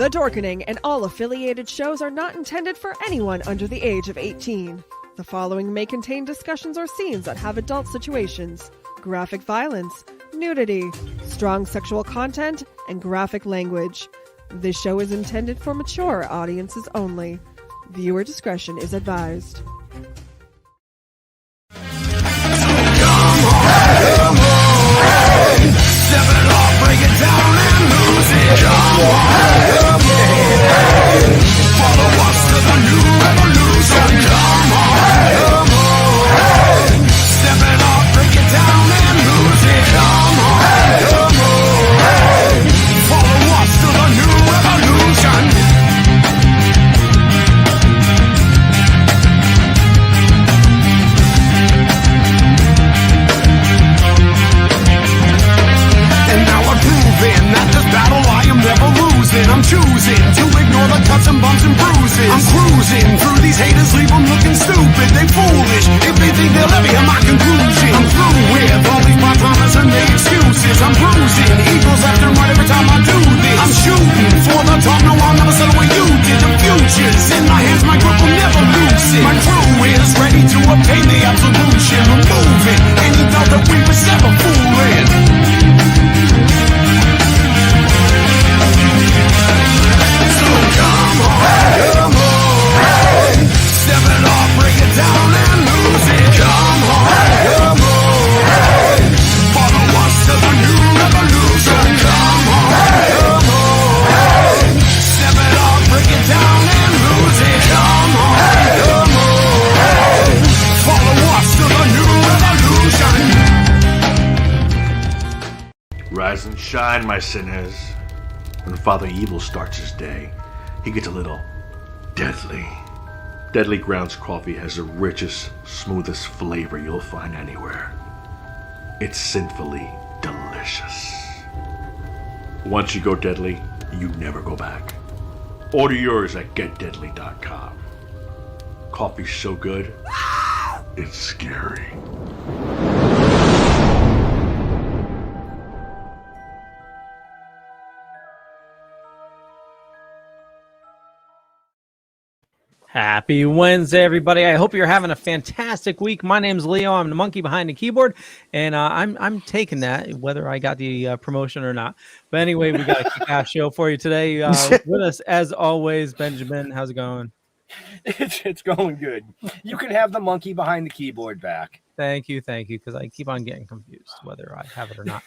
The Dorkening and all affiliated shows are not intended for anyone under the age of 18. The following may contain discussions or scenes that have adult situations, graphic violence, nudity, strong sexual content, and graphic language. This show is intended for mature audiences only. Viewer discretion is advised. Step it off, break it down and lose it. Come on, follow us to the new revolution. Come on, step it off, break it down and lose it. Come on, follow us to the new revolution. That this battle I am never losing. I'm choosing to ignore the cuts and bumps and bruises. I'm cruising through these haters, leave them looking stupid. They foolish if they think they'll ever hear my conclusion. I'm through with all these my dramas and their excuses. I'm bruising eagles left and right every time I do this. I'm shooting for the top, no I'll never settle what you did. The future's in my hands, my grip will never lose it. My crew is ready to obtain the absolution, removing any doubt that we was ever fooling. Come on, step it off, break it down and lose it. Come on, follow us to the new revolution. Come on, step it off, break it down and lose it. Come on, follow us to the new revolution. Rise and shine, my sinners. When Father Evil starts his day, he gets a little deadly. Deadly Grounds coffee has the richest, smoothest flavor you'll find anywhere. It's sinfully delicious. Once you go deadly, you never go back. Order yours at getdeadly.com. Coffee's so good, it's scary. Happy Wednesday, everybody. I hope you're having a fantastic week. My name's Leo. I'm the monkey behind the keyboard, and I'm taking that, whether I got the promotion or not. But anyway, we got a kick-ass show for you today. With us, as always, Benjamin. How's it going? It's going good. You can have the monkey behind the keyboard back. Thank you, because I keep on getting confused whether I have it or not.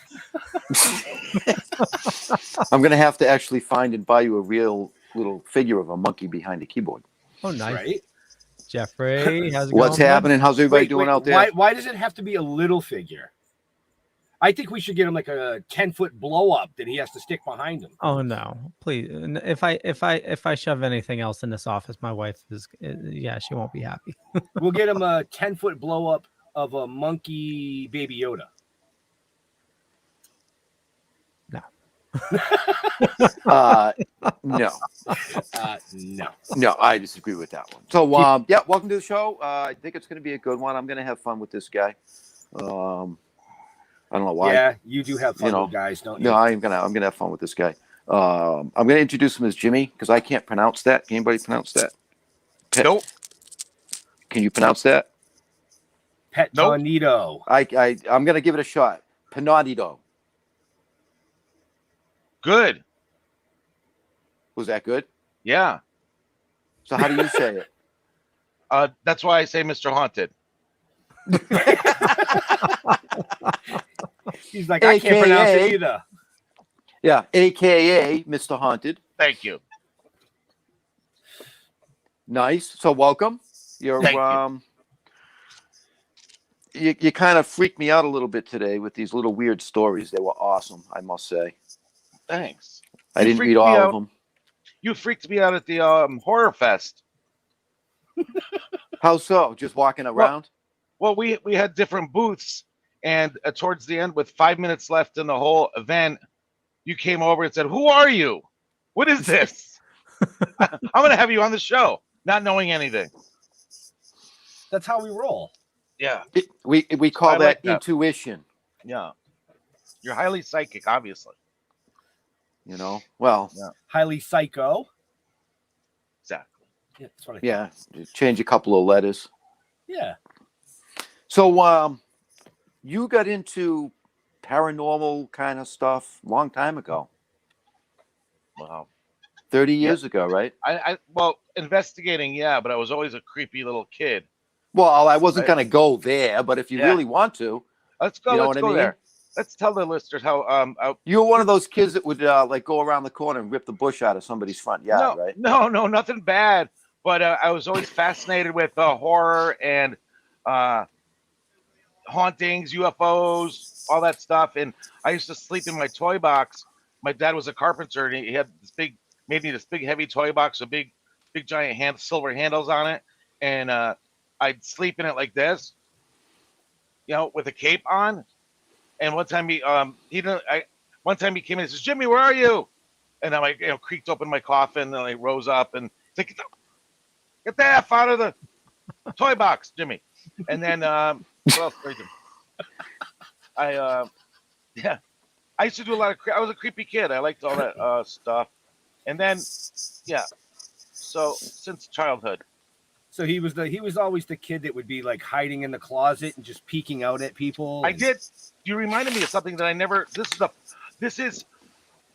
I'm going to have to actually find and buy you a real little figure of a monkey behind the keyboard. Oh, nice. Right? Jeffrey, how's it What's going? happening? How's everybody doing out there? Why does it have to be a little figure? I think we should get him like a 10-foot blow up that he has to stick behind him. Oh no, please. If I shove anything else in this office, my wife is, she won't be happy. We'll get him a 10-foot blow up of a monkey Baby Yoda. No. No. No, I disagree with that one. So, welcome to the show. I think it's going to be a good one. I'm going to have fun with this guy. I don't know why. Yeah, you do have fun with guys, don't you? No, I'm gonna have fun with this guy. I'm gonna introduce him as Jimmy because I can't pronounce that. Can anybody pronounce that? Nope. Can you pronounce that? Petonito. I'm gonna give it a shot. Petonito. Good. Was that good? Yeah. So how do you say it? That's why I say Mr. Haunted. He's like, I can't pronounce it either. Yeah, AKA Mr. Haunted. Thank you. Nice. So welcome. You kind of freaked me out a little bit today with these little weird stories. They were awesome, I must say. Thanks. I didn't read all of them. You freaked me out at the Horror Fest. How so? Just walking around? Well, we had different booths, and towards the end, with 5 minutes left in the whole event, you came over and said, "Who are you? What is this?" I'm going to have you on the show, not knowing anything. That's how we roll. Yeah. We call that like that intuition. Yeah. You're highly psychic, obviously. You know, well, Highly psycho. Exactly. Yeah, that's what I yeah, change a couple of letters. Yeah. So, you got into paranormal kind of stuff a long time ago, Wow. 30 years ago, right? Well, investigating, yeah, but I was always a creepy little kid. Well, I wasn't going to go there, but if you Yeah. really want to, Let's go. you know Let's what go I mean? there. Let's tell the listeners how. You were one of those kids that would like go around the corner and rip the bush out of somebody's front yard, right? No, nothing bad. But I was always fascinated with horror and hauntings, UFOs, all that stuff. And I used to sleep in my toy box. My dad was a carpenter, and he had made me this big heavy toy box with big giant silver handles on it. And I'd sleep in it like this, with a cape on. And one time one time he came in and says, "Jimmy, where are you?" And I creaked open my coffin, and I rose up and said, "Get the F out of the toy box, Jimmy." And then what else did I do? I used to do a lot of. I was a creepy kid. I liked all that stuff. And then, so since childhood. So he was always the kid that would be like hiding in the closet and just peeking out at people. I did. You reminded me of something that I never. This is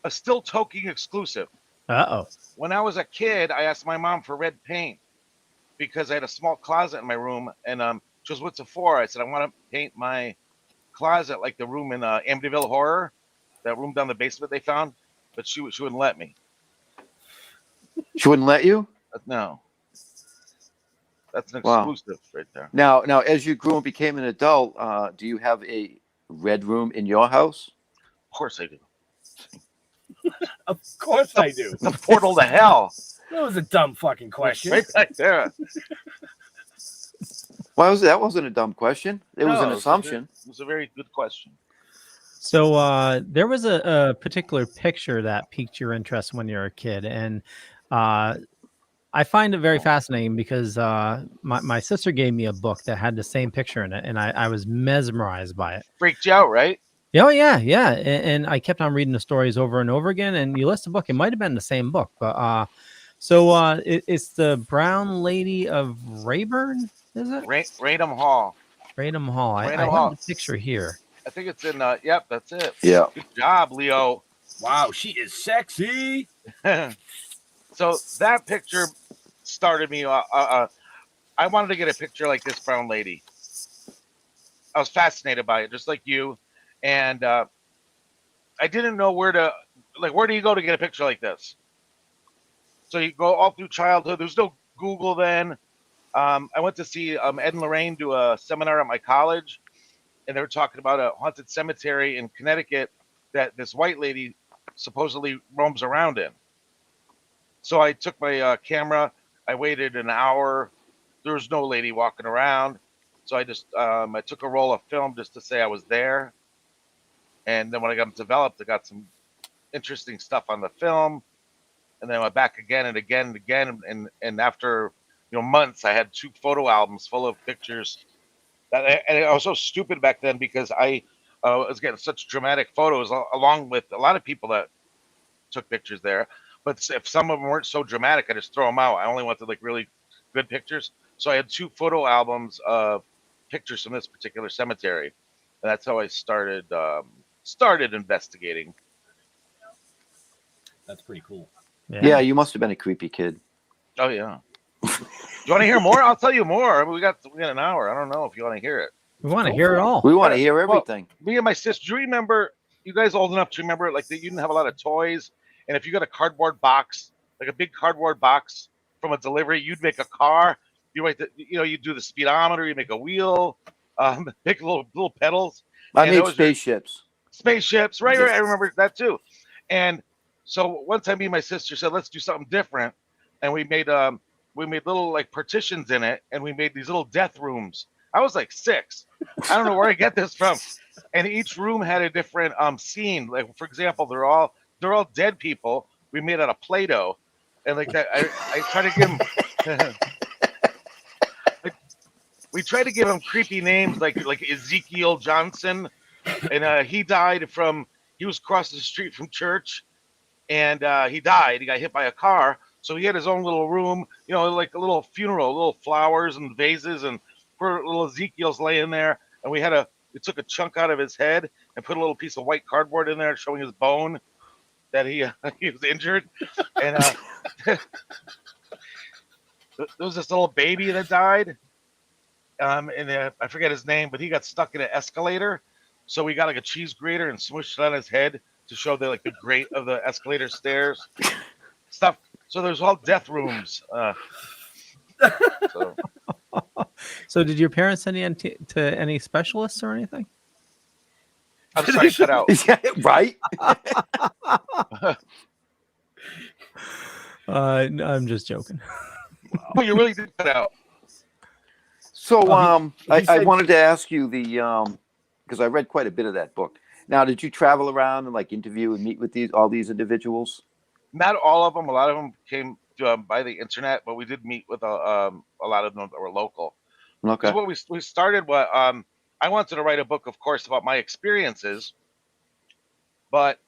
a Still Toking exclusive. Uh-oh. When I was a kid, I asked my mom for red paint because I had a small closet in my room, and she goes, "What's it for?" I said, "I want to paint my closet like the room in Amityville Horror, that room down the basement they found." But she wouldn't let me. She wouldn't let you? No. That's an exclusive right there. Now, as you grew and became an adult, do you have a red room in your house? Of course I do. Of course I do. It's a portal to hell. That was a dumb fucking question. Right back there. Well, that wasn't a dumb question. It was an assumption. It was a very good question. So there was a particular picture that piqued your interest when you were a kid, and I find it very fascinating because my sister gave me a book that had the same picture in it, and I was mesmerized by it. Freaked you out, right? Oh, yeah. And I kept on reading the stories over and over again, and you list the book. It might have been the same book, but it's the Brown Lady of Rayburn, is it? Raynham Hall. Raynham Hall. I Raynham Hall. have the picture here. I think it's in, yep, that's it. Yeah. Good job, Leo. Wow, she is sexy. So that picture started me. I wanted to get a picture like this brown lady. I was fascinated by it, just like you. And I didn't know where do you go to get a picture like this? So you go all through childhood. There's no Google then. I went to see Ed and Lorraine do a seminar at my college, and they were talking about a haunted cemetery in Connecticut that this white lady supposedly roams around in. So I took my camera. I waited an hour. There was no lady walking around. So I just I took a roll of film just to say I was there. And then when I got them developed, I got some interesting stuff on the film. And then I went back again and again and again. And after months, I had 2 photo albums full of pictures. And I was so stupid back then because I was getting such dramatic photos along with a lot of people that took pictures there. But if some of them weren't so dramatic, I just throw them out. I only wanted like really good pictures. So I had 2 photo albums of pictures from this particular cemetery. And that's how I started investigating. That's pretty cool. Yeah, you must have been a creepy kid. Oh yeah. You want to hear more? I'll tell you more. I mean, we got an hour. I don't know if you want to hear it. We want to hear it all. We want to hear everything. Me and my sister. Do you remember? You guys old enough to remember? Like you didn't have a lot of toys, and if you got a cardboard box, like a big cardboard box from a delivery, you'd make a car. You write you do the speedometer. You make a wheel. Make little pedals. I made spaceships. Spaceships, right? I remember that too. And so one time, me and my sister said, "Let's do something different," and we made little like partitions in it, and we made these little death rooms. I was like 6. I don't know where I get this from. And each room had a different scene. Like for example, they're all dead people. We made out of Play-Doh, and like that. I try to give them. We try to give him creepy names like Ezekiel Johnson, and he died from he was across the street from church, and he died. He got hit by a car. So he had his own little room, you know, like a little funeral, little flowers and vases, and poor little Ezekiel's laying there. And we took a chunk out of his head and put a little piece of white cardboard in there showing his bone that he he was injured. And there was this little baby that died. And I forget his name, but he got stuck in an escalator. So we got like a cheese grater and smushed it on his head to show like the grate of the escalator stairs stuff. So there's all death rooms. So did your parents send you to any specialists or anything? I'm sorry, cut out. Yeah, right? I'm just joking. Oh, you really did cut out. So I said- wanted to ask you because I read quite a bit of that book. Now, did you travel around and like interview and meet with all these individuals? Not all of them. A lot of them came by the internet, but we did meet with a lot of them that were local. Okay. So what we started, I wanted to write a book, of course, about my experiences, but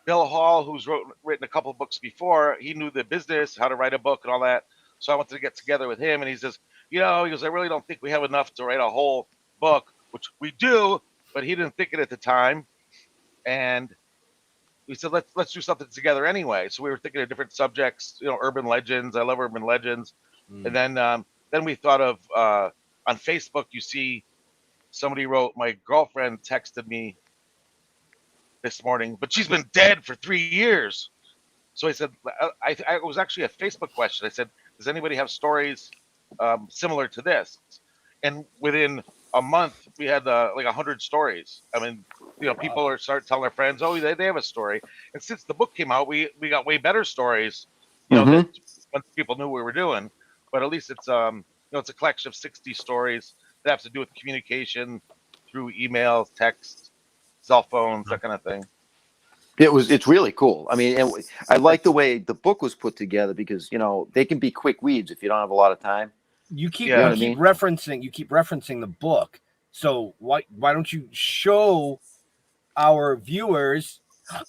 Bill Hall, who's written a couple of books before, he knew the business, how to write a book and all that. So I wanted to get together with him, and he says, he goes, I really don't think we have enough to write a whole book, which we do, but he didn't think it at the time. And we said, let's do something together anyway. So we were thinking of different subjects, urban legends. I love urban legends. And then we thought of on Facebook, you see somebody wrote, my girlfriend texted me this morning, but she's been dead for 3 years. So I said, it was actually a Facebook question. I said, does anybody have stories similar to this? And within a month, we had like 100 stories. I mean, people are start telling their friends, oh, they have a story. And since the book came out, we got way better stories, that once people knew what we were doing. But at least it's it's a collection of 60 stories that have to do with communication through emails, text, cell phones, that kind of thing. It's really cool. I mean, and I like the way the book was put together because they can be quick reads if you don't have a lot of time. You keep Yeah. referencing the book. So why don't you show our viewers?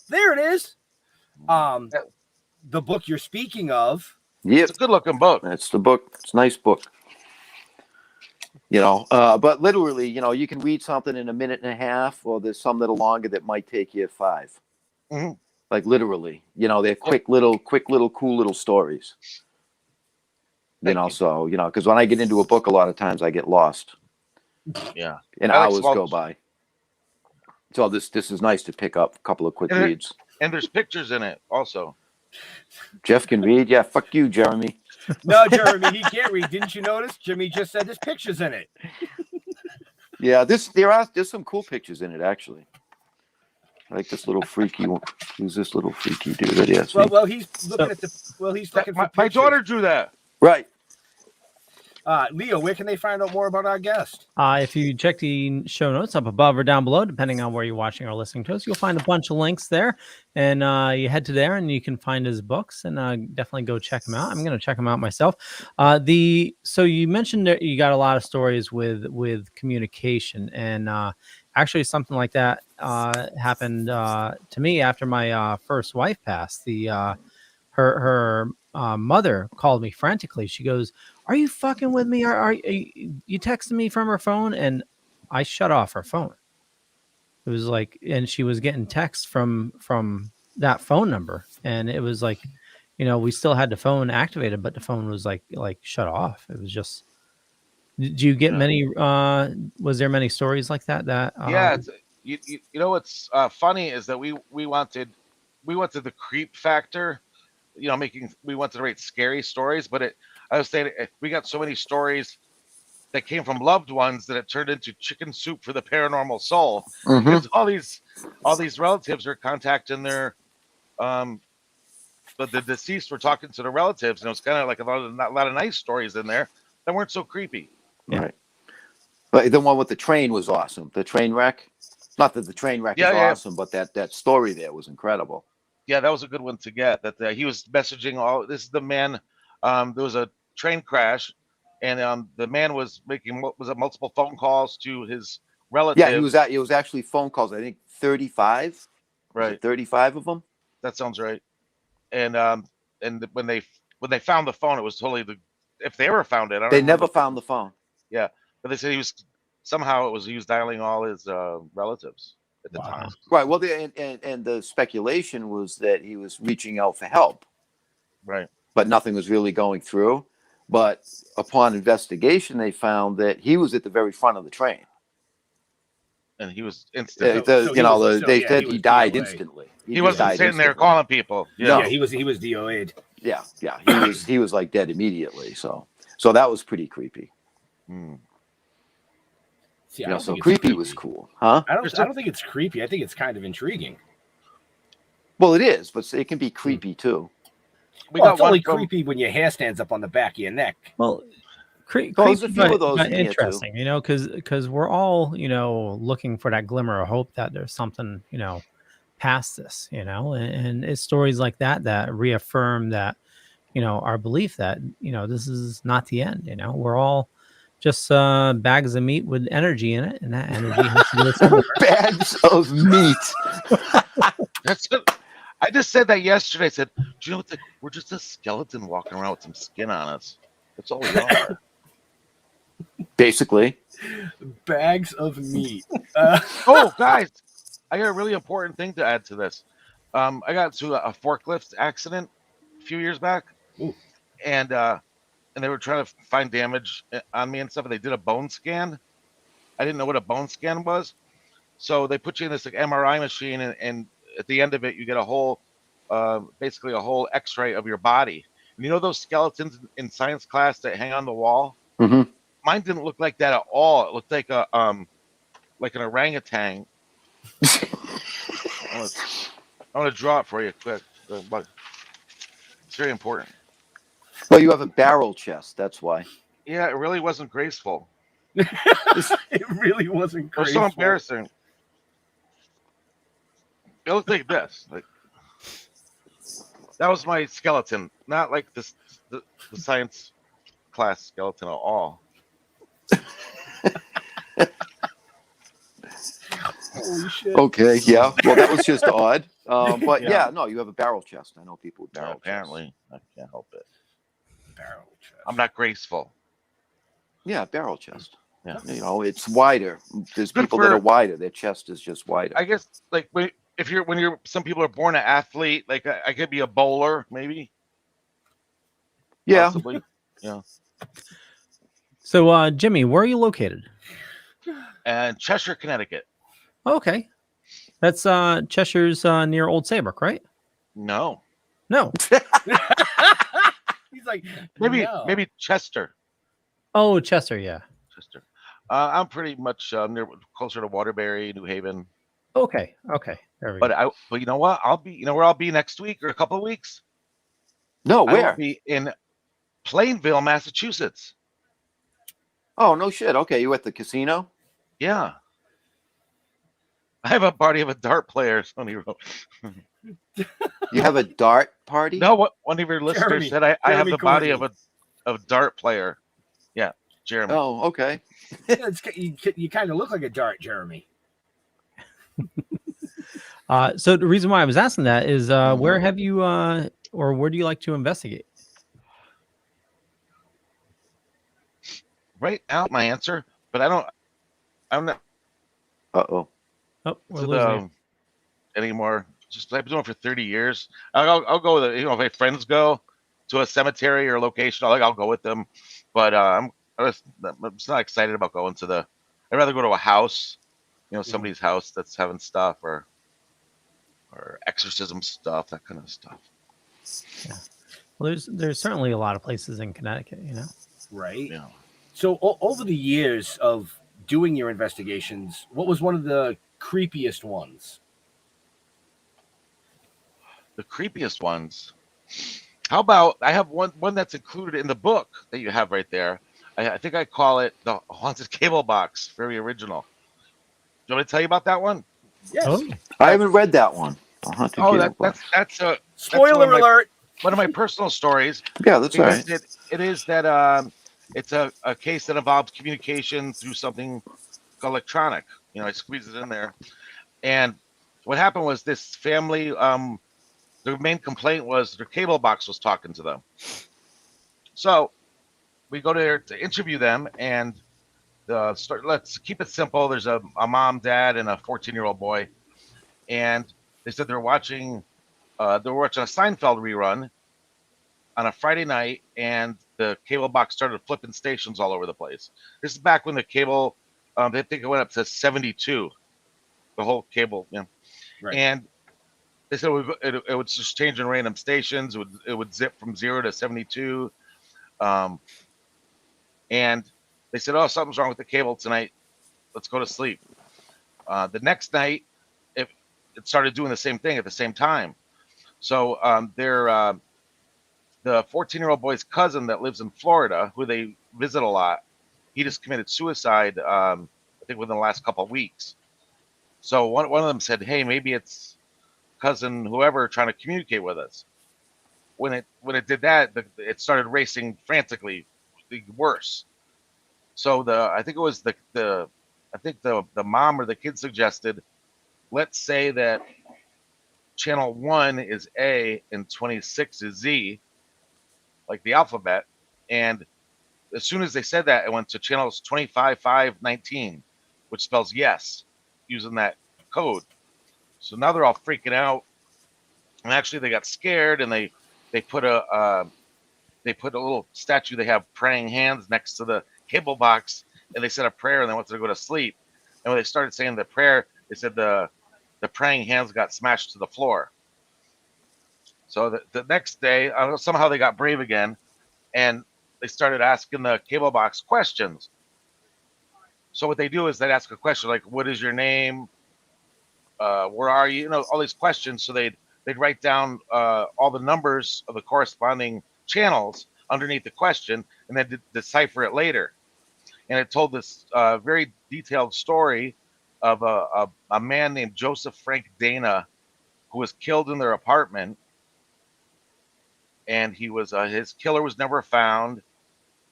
There it is. The book you're speaking of. Yep. It's a good looking book. That's the book. It's a nice book. But literally, you can read something in a minute and a half, or there's some that are longer that might take you 5. Mm-hmm. Like literally, they're quick little, cool little stories. So, because when I get into a book, a lot of times I get lost. Yeah. And I like hours small- go by. So this is nice to pick up a couple of quick reads. And there's pictures in it also. Jeff can read. Yeah, fuck you, Jeremy. No, Jeremy, he can't read. Didn't you notice? Jimmy just said there's pictures in it. Yeah, there's some cool pictures in it, actually. I like this little freaky one. Who's this little freaky dude? That is. Well, he's looking at he's looking for My pictures. daughter drew that. Right. Leo, where can they find out more about our guest? If you check the show notes up above or down below, depending on where you're watching or listening to us, you'll find a bunch of links there. And you head to there and you can find his books and definitely go check them out. I'm going to check them out myself. So you mentioned that you got a lot of stories with communication, and actually something like that happened to me after my first wife passed. Her mother called me frantically. She goes, "Are you fucking with me? Are you texting me from her phone?" And I shut off her phone. It was like, and she was getting texts from that phone number, and it was like, we still had the phone activated, but the phone was like shut off. It was just. Did you get many? Was there many stories like that? Yeah, what's funny is that we wanted the creep factor. We wanted to write scary stories, but I was saying we got so many stories that came from loved ones that it turned into chicken soup for the paranormal soul. Mm-hmm. Because all these relatives are contacting their but the deceased were talking to the relatives, and it was kind of like a lot of nice stories in there that weren't so creepy. Yeah. Right. But the one with the train was awesome. The train wreck. Not that the train wreck is awesome, but that story there was incredible. Yeah, that was a good one to get. That he was messaging all. This is the man. There was a train crash, and the man was making multiple phone calls to his relatives. Yeah, it was actually phone calls. I think 35. Right. 35 of them. that sounds right. And when they found the phone, it was totally if they ever found it. I don't They remember. never found the phone. Yeah, but they said he was dialing all his relatives at the time. Right. Well, and the speculation was that he was reaching out for help, Right. but nothing was really going through. But upon investigation, they found that he was at the very front of the train. And he was instant. They said he died DOA. instantly. He wasn't died sitting there instantly. calling people. Yeah. No. Yeah, he was DOA'd. Yeah. He was like dead immediately. So that was pretty creepy. Hmm. See, I don't So think it's creepy was cool, huh? I don't think it's creepy. I think it's kind of intriguing. Well, it is, but it can be creepy too. It's only creepy when your hair stands up on the back of your neck. Well, there's a few of those but in here, interesting, because we're all, looking for that glimmer of hope that there's something, past this, and it's stories like that reaffirm that, our belief that, this is not the end. We're all just bags of meat with energy in it, and that energy has to go somewhere. Bags of meat. That's it. I just said that yesterday. I said, "Do you know what? We're just a skeleton walking around with some skin on us. That's all we are." Basically. Bags of meat. Oh, guys, I got a really important thing to add to this. I got into a forklift accident a few years back, and they were trying to find damage on me and stuff. And they did a bone scan. I didn't know what a bone scan was, so they put you in this MRI machine, and at the end of it, you get a whole, basically a whole X-ray of your body. And you know those skeletons in science class that hang on the wall? Mm-hmm. Mine didn't look like that at all. It looked like an orangutan. I want to draw it for you quick, but it's very important. Well, you have a barrel chest. That's why. Yeah, it really wasn't graceful. It really wasn't It was graceful. so embarrassing. It looked like this. That was my skeleton, not like the science class skeleton at all. Holy shit. Okay, yeah. Well, that was just odd. But yeah, no, you have a barrel chest. I know people with barrel chests. Apparently, I can't help it. Barrel chest. I'm not graceful. Yeah, barrel chest. Yeah. It's wider. There's people that are wider. Their chest is just wider. I guess when some people are born an athlete, like I could be a bowler, maybe. Yeah. Possibly. Yeah. So, Jimmy, where are you located? And Cheshire, Connecticut. Okay, that's Cheshire's near Old Saybrook, right? No. He's like, maybe Chester. Oh, Chester, yeah. Chester. I'm pretty much closer to Waterbury, New Haven. Okay. There we go. But you know what? I'll be. You know where I'll be next week or a couple of weeks? No, I where? will be in Plainville, Massachusetts. Oh, no shit. Okay, you at the casino? Yeah. I have a party of a dart player. Somebody wrote. You have a dart party? No, what one of your listeners Jeremy. said I have Jeremy the body Courtney. of a dart player. Yeah, Jeremy. Oh, okay. You kind of look like a dart, Jeremy. So the reason why I was asking that is where have you or where do you like to investigate? Right out my answer, but I'm not Uh-oh. Oh, we're losing you. anymore. Just I've been doing it for 30 years. I'll go with it. If my friends go to a cemetery or location, I'll go with them. But I'm just not excited about going to I'd rather go to a house, somebody's house that's having stuff or exorcism stuff, that kind of stuff. Yeah. Well, there's certainly a lot of places in Connecticut, Right. Yeah. So over the years of doing your investigations, what was one of the creepiest ones? The creepiest ones. How about I have one that's included in the book that you have right there. I think I call it the Haunted Cable Box. Very original. Do you want me to tell you about that one? Yes. Oh, I haven't read that one. That's Spoiler alert. One of my personal stories. Yeah, that's all right. It is that it's a case that involves communication through something electronic. I squeeze it in there. And what happened was this family Their main complaint was their cable box was talking to them. So we go there to interview them, and let's keep it simple. There's a mom, dad, and a 14-year-old boy, and they said they were watching a Seinfeld rerun on a Friday night, and the cable box started flipping stations all over the place. This is back when the cable, they think it went up to 72, the whole cable, Right. and they said it would just change in random stations. It would zip from 0 to 72, and they said, "Oh, something's wrong with the cable tonight. Let's go to sleep." The next night, it started doing the same thing at the same time. So the 14-year-old boy's cousin that lives in Florida, who they visit a lot, he just committed suicide, I think within the last couple of weeks. So one of them said, "Hey, maybe it's cousin whoever trying to communicate with us." When it did that, it started racing frantically, worse. So I think it was the mom or the kid suggested, let's say that channel 1 is A and 26 is Z, like the alphabet. And as soon as they said that, it went to channels 25, 5, 19, which spells yes, using that code. So now they're all freaking out. And actually they got scared, and they put a little statue they have praying hands next to the cable box, and they said a prayer, and they wanted to go to sleep. And when they started saying the prayer, they said the praying hands got smashed to the floor. So the next day, somehow they got brave again, and they started asking the cable box questions. So what they do is they'd ask a question like, "What is your name? Where are you?" All these questions. So they'd write down all the numbers of the corresponding channels underneath the question, and then decipher it later. And it told this very detailed story of a man named Joseph Frank Dana, who was killed in their apartment, and his killer was never found.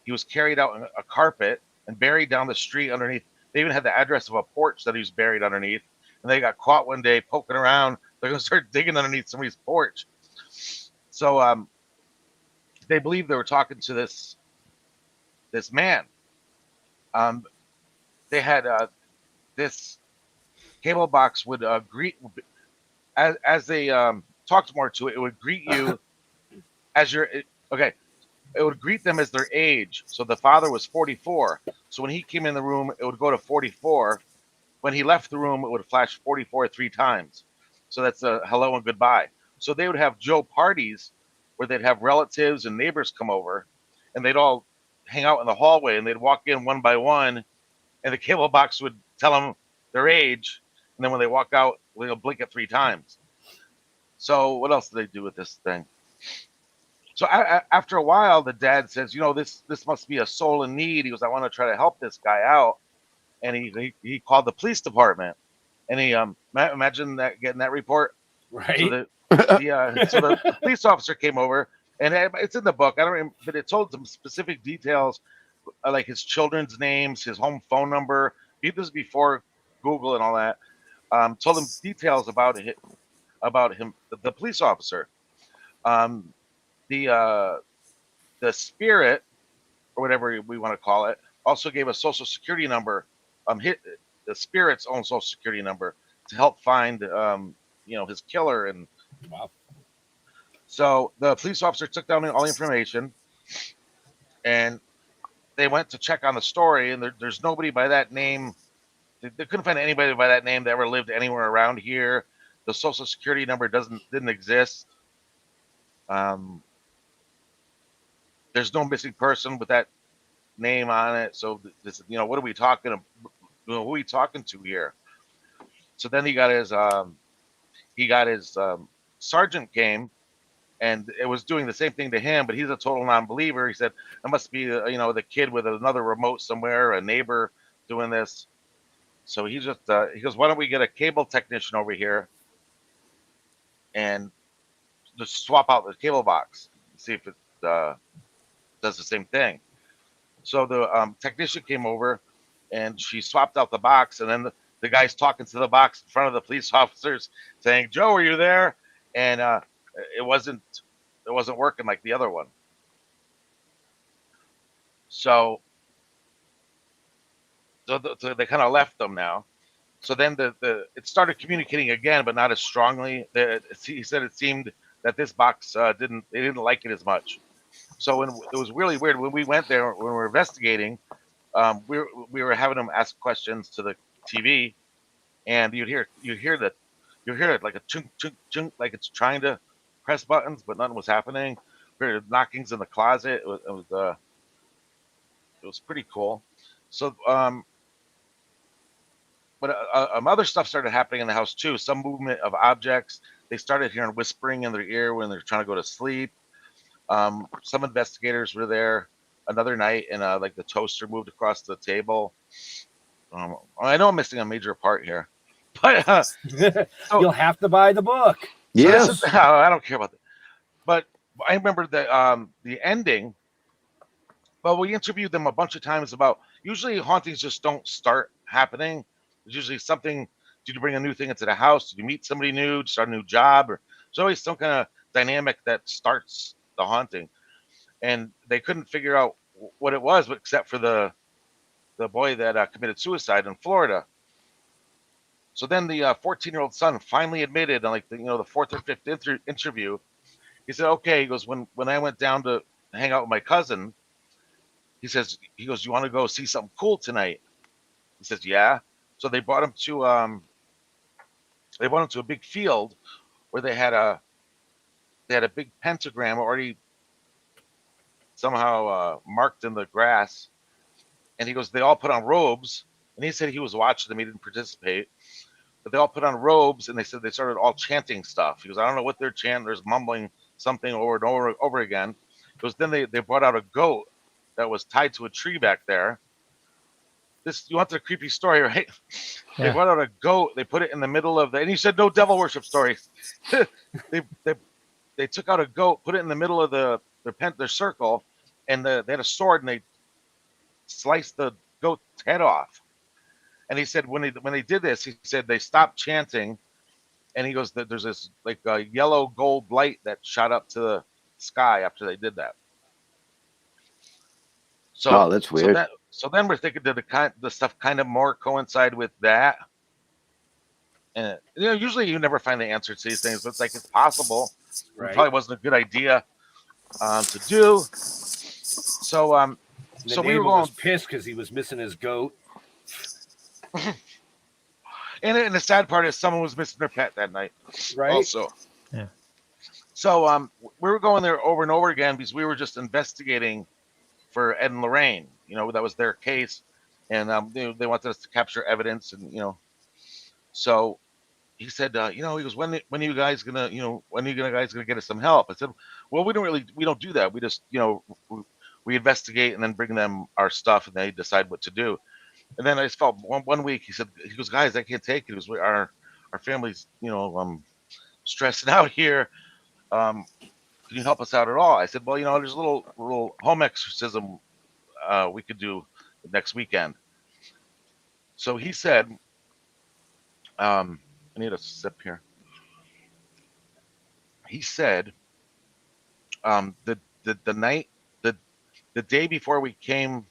He was carried out on a carpet and buried down the street underneath. They even had the address of a porch that he was buried underneath, and they got caught one day poking around. They're going to start digging underneath somebody's porch. So they believed they were talking to this man. They had this cable box would greet as they talked more to it. It would greet you as okay. It would greet them as their age. So the father was 44. So when he came in the room, it would go to 44. When he left the room, it would flash 44 3 times. So that's a hello and goodbye. So they would have Joe parties where they'd have relatives and neighbors come over, and they'd all hang out in the hallway, and they'd walk in one by one, and the cable box would tell them their age, and then when they walk out, they'll blink it 3 times. So what else do they do with this thing? So after a while, the dad says, this must be a soul in need. He goes, I want to try to help this guy out. And he called the police department. And he imagine that getting that report. Right. So the police officer came over, and it's in the book. I don't remember, but it told some specific details, like his children's names, his home phone number. This was before Google and all that. Told him details about him, the police officer. The spirit, or whatever we want to call it, also gave a social security number, the spirit's own social security number, to help find his killer. And wow. So the police officer took down all the information, and they went to check on the story, and there's nobody by that name. They couldn't find anybody by that name that ever lived anywhere around here. The social security number didn't exist. There's no missing person with that name on it. So this, what are we talking about? Who are we talking to here? So then he got his sergeant came, and it was doing the same thing to him, but he's a total non-believer. He said, it must be, the kid with another remote somewhere, a neighbor doing this. So he goes, why don't we get a cable technician over here and just swap out the cable box, see if it does the same thing. So the technician came over, and she swapped out the box, and then the guy's talking to the box in front of the police officers saying, Joe, are you there? And it wasn't working like the other one. So so they kind of left them now. So then it started communicating again, but not as strongly. He said it seemed that this box they didn't like it as much. So when it was really weird when we went there when we were investigating, we were having them ask questions to the TV, and you'd hear it like a chunk chunk chunk, like it's trying to press buttons, but nothing was happening. We heard knockings in the closet. It was pretty cool. So but other stuff started happening in the house too. Some movement of objects. They started hearing whispering in their ear when they're trying to go to sleep. Some investigators were there another night, and like the toaster moved across the table. I know I'm missing a major part here, but You'll have to buy the book. Yes. I don't care about that. But I remember the ending. Well, we interviewed them a bunch of times about. Usually, hauntings just don't start happening. There's usually something. Did you bring a new thing into the house? Did you meet somebody new? Start a new job? Or there's always some kind of dynamic that starts the haunting, and they couldn't figure out what it was, except for the boy that committed suicide in Florida. So then the 14-year-old son finally admitted, on like the fourth or fifth interview, he said, "Okay," he goes, "when I went down to hang out with my cousin, he goes, you want to go see something cool tonight?" He says, "Yeah." So they brought him to a big field where they had a big pentagram already somehow marked in the grass. And he goes, they all put on robes. And he said he was watching them. He didn't participate. But they all put on robes, and they said they started all chanting stuff. He goes, I don't know what they're chanting. There's mumbling something over and over again. He goes, then they brought out a goat that was tied to a tree back there. You want the creepy story, right? Yeah. They brought out a goat. They put it in the middle of and he said, no devil worship stories. They took out a goat, put it in the middle of their circle, and they had a sword, and they sliced the goat's head off. And he said when they did this, he said they stopped chanting, and he goes, there's this like a yellow gold light that shot up to the sky after they did that. So that's weird. So then we're thinking, did the stuff kind of more coincide with that? And usually you never find the answer to these things, but it's like it's possible. Right. It probably wasn't a good idea to do. So so we were going pissed because he was missing his goat. And the sad part is someone was missing their pet that night. Right. Also. Yeah. So we were going there over and over again because we were just investigating for Ed and Lorraine. That was their case, and they wanted us to capture evidence, and so he said, he goes, when are you guys gonna, get us some help? I said, well, we don't do that. We just, we investigate and then bring them our stuff, and they decide what to do. And then I just felt one week, he goes, guys, I can't take it. It was our family's, stressing out here. Can you help us out at all? I said, well, there's a little home exorcism we could do next weekend. So he said, I need a sip here. He said, the day before we came,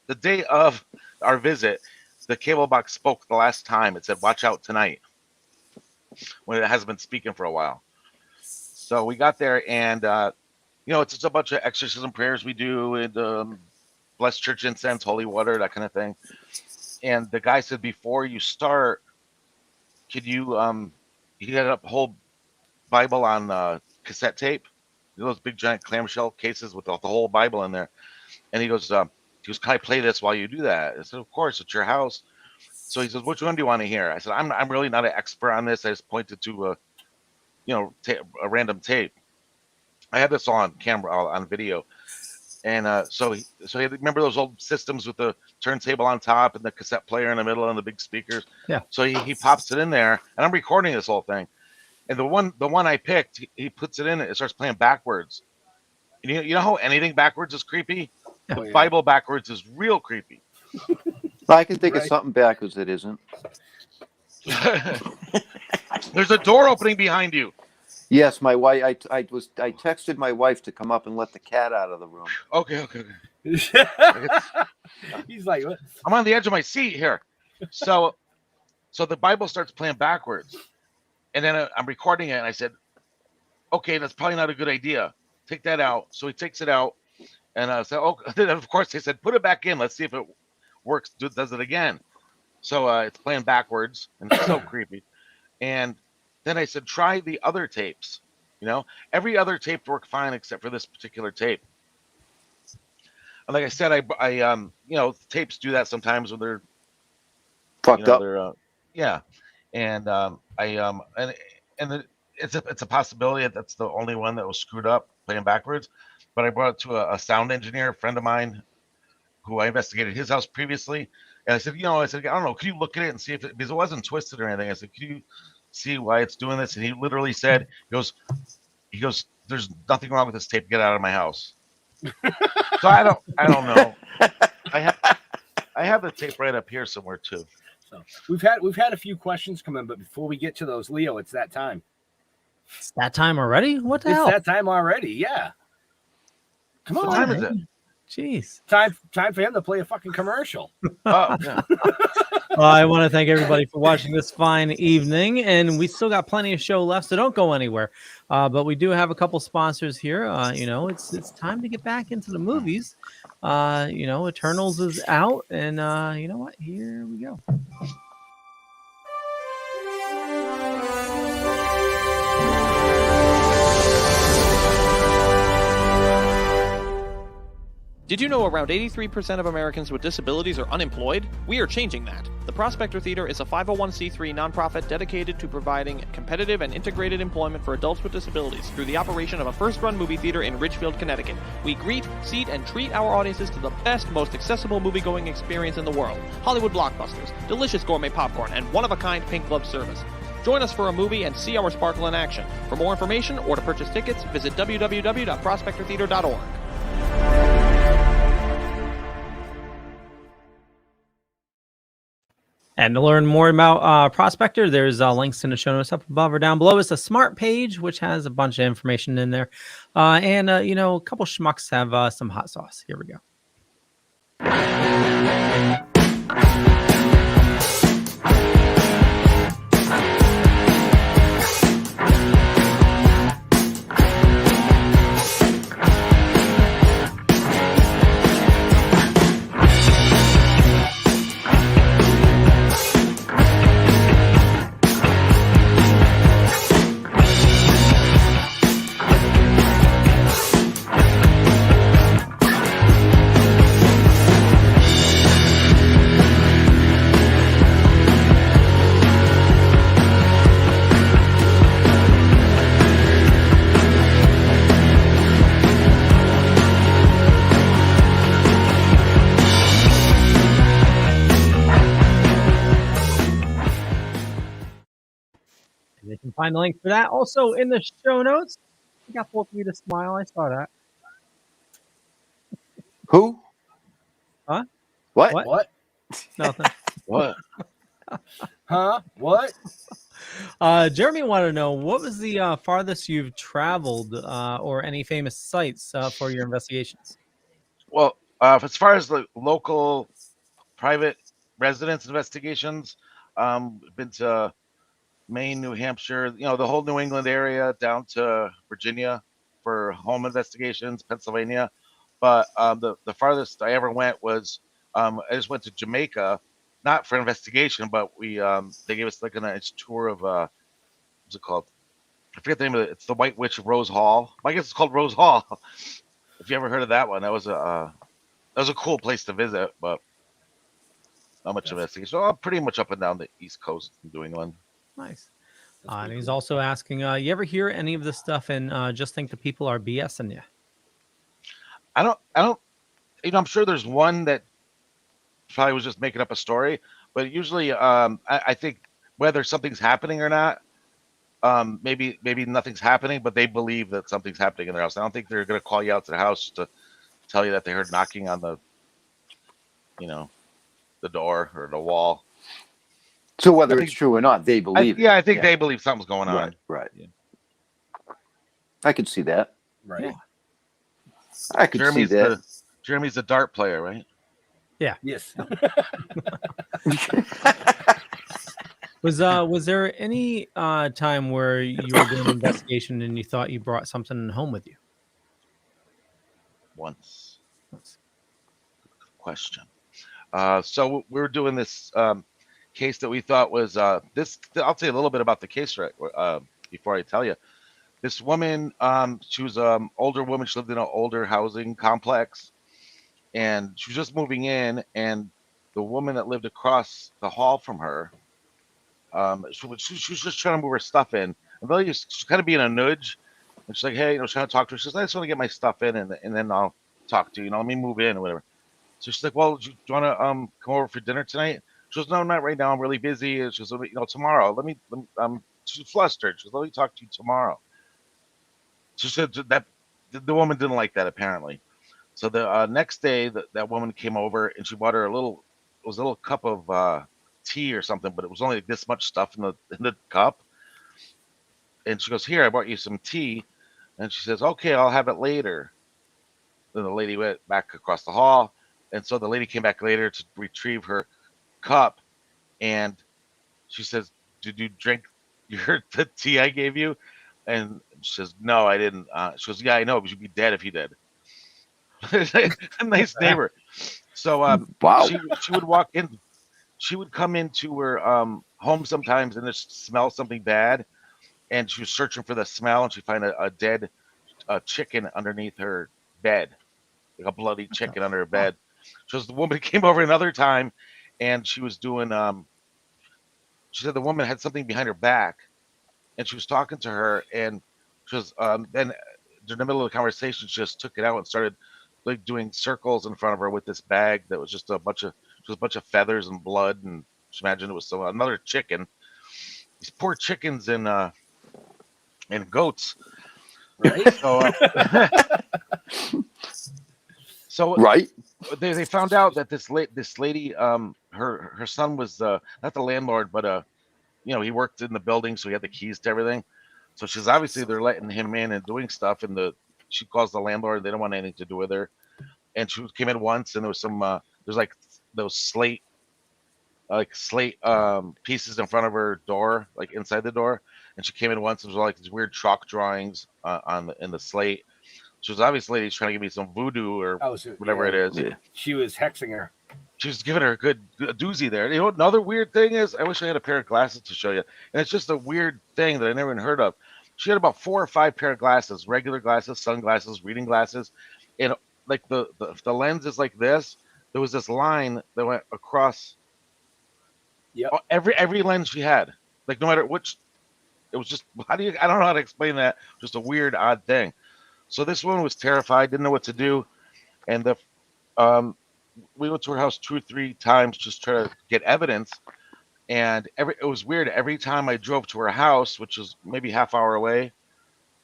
the day of our visit, the cable box spoke the last time. It said, watch out tonight, when it hasn't been speaking for a while. So we got there, and it's just a bunch of exorcism prayers we do, and blessed church incense, holy water, that kind of thing. And the guy said, before you start, could you he had a whole Bible on cassette tape, those big giant clamshell cases with the whole Bible in there. And he goes, can I play this while you do that? I said, of course, it's your house. So he says, which one do you want to hear? I said, I'm really not an expert on this. I just pointed to a random tape. I had this all on camera, on video. And so he remember those old systems with the turntable on top and the cassette player in the middle and the big speakers. Yeah. So he pops it in there, and I'm recording this whole thing. And the one I picked, he puts it in, it starts playing backwards. And you know how anything backwards is creepy? The Bible backwards is real creepy. I can think of something backwards that isn't. There's a door opening behind you. Yes, my wife. I texted my wife to come up and let the cat out of the room. Okay. He's like, what? I'm on the edge of my seat here. So the Bible starts playing backwards, and then I'm recording it, and I said, okay, that's probably not a good idea. Take that out. So he takes it out, and I said, oh, then of course they said, put it back in. Let's see if it works. Does it again. So it's playing backwards, and it's so creepy. And then I said, try the other tapes. Every other tape worked fine except for this particular tape. And like I said, I tapes do that sometimes when they're Fucked up. Yeah, and it's a possibility that that's the only one that was screwed up playing backwards. But I brought it to a sound engineer, a friend of mine, who I investigated his house previously, and I said, I don't know, could you look at it and see if because it wasn't twisted or anything. I said, could you see why it's doing this? And he literally said, he goes, there's nothing wrong with this tape. Get out of my house. So I don't know. I have the tape right up here somewhere too. So we've had a few questions come in, but before we get to those, Leo, it's that time. It's that time already? What the hell? It's that time already. Yeah. Come on. What time is it? Jeez. Time for him to play a fucking commercial. Oh, yeah. Well, I want to thank everybody for watching this fine evening, and we still got plenty of show left, so don't go anywhere. But we do have a couple sponsors here. It's time to get back into the movies. Eternals is out, and you know what? Here we go. Did you know around 83% of Americans with disabilities are unemployed? We are changing that. The Prospector Theater is a 501c3 nonprofit dedicated to providing competitive and integrated employment for adults with disabilities through the operation of a first-run movie theater in Ridgefield, Connecticut. We greet, seat, and treat our audiences to the best, most accessible movie-going experience in the world. Hollywood blockbusters, delicious gourmet popcorn, and one-of-a-kind pink glove service. Join us for a movie and see our sparkle in action. For more information or to purchase tickets, visit www.prospectortheater.org. And to learn more about Prospector, there's links in the show notes up above or down below. It's a smart page, which has a bunch of information in there. A couple schmucks have some hot sauce. Here we go. They can find the link for that. Also in the show notes, we got both of you to smile. I saw that. Who? Huh? What? Nothing. What? Huh? What? Jeremy wanted to know, what was the farthest you've traveled or any famous sites for your investigations? Well, as far as the local private residence investigations, been to Maine, New Hampshire, the whole New England area down to Virginia for home investigations, Pennsylvania. But the farthest I ever went was I just went to Jamaica, not for investigation, but they gave us like a nice tour of what's it called? I forget the name of it. It's the White Witch of Rose Hall. I guess it's called Rose Hall. If you ever heard of that one, that was a cool place to visit, but not much investigation. So I'm pretty much up and down the East Coast in New England. Nice. And he's also asking, you ever hear any of this stuff and just think the people are BSing you? I don't. I'm sure there's one that probably was just making up a story, but usually, I think whether something's happening or not, maybe nothing's happening, but they believe that something's happening in their house. I don't think they're going to call you out to the house to tell you that they heard knocking on the door or the wall. So whether it's true or not, they believe it. Yeah, I think they believe something's going on. Right. Yeah. I could see that. Right. Yeah. I could see that. Jeremy's a dart player, right? Yes. Was there any time where you were doing an investigation and you thought you brought something home with you? Once. Question. So we were doing this case that we thought was this. I'll tell you a little bit about the case before I tell you. This woman, she was an older woman. She lived in an older housing complex, and she was just moving in. And the woman that lived across the hall from her, she was just trying to move her stuff in. And really, she's kind of being a nudge. And she's like, "Hey, trying to talk to her." She says, "I just want to get my stuff in, and then I'll talk to you. Let me move in or whatever." So she's like, "Well, do you want to come over for dinner tonight?" She goes, "No, not right now. I'm really busy." She goes, "Tomorrow. Let me she's flustered. She goes, "Let me talk to you tomorrow." She said that the woman didn't like that apparently. So the next day, that woman came over and she bought her a little cup of tea or something, but it was only like this much stuff in the cup. And she goes, "Here, I bought you some tea." And she says, "Okay, I'll have it later." Then the lady went back across the hall. And so the lady came back later to retrieve her cup. And she says, "Did you drink the tea I gave you?" And she says, "No, I didn't." She goes, "Yeah, I know, but you'd be dead if you did." A nice neighbor. So Wow. she would walk in. She would come into her home sometimes and just smell something bad. And she was searching for the smell, and she'd find a dead chicken underneath her bed, like a bloody chicken under her bed. So the woman came over another time, and she was doing. She said the woman had something behind her back, and she was talking to her, and she was then during the middle of the conversation, she just took it out and started like doing circles in front of her with this bag that was just a bunch of feathers and blood, and she imagined it was another chicken. These poor chickens and goats. Right. So Right. they found out that this lady, her son was not the landlord, but he worked in the building, so he had the keys to everything. So she's obviously they're letting him in and doing stuff, and she calls the landlord. They don't want anything to do with her. And she came in once, and there was some there's like those slate pieces in front of her door, like inside the door. And she came in once, and there was like these weird chalk drawings in the slate. She was obviously trying to give me some voodoo or whatever it is. Yeah. She was hexing her. She was giving her a good doozy there. Another weird thing is, I wish I had a pair of glasses to show you. And it's just a weird thing that I never even heard of. She had about 4 or 5 pair of glasses, regular glasses, sunglasses, reading glasses. And like the lens is like this. There was this line that went across every lens she had. Like no matter which, it was just, I don't know how to explain that. Just a weird, odd thing. So this woman was terrified, didn't know what to do. And we went to her house 2 or 3 times just try to get evidence. And it was weird. Every time I drove to her house, which was maybe half hour away,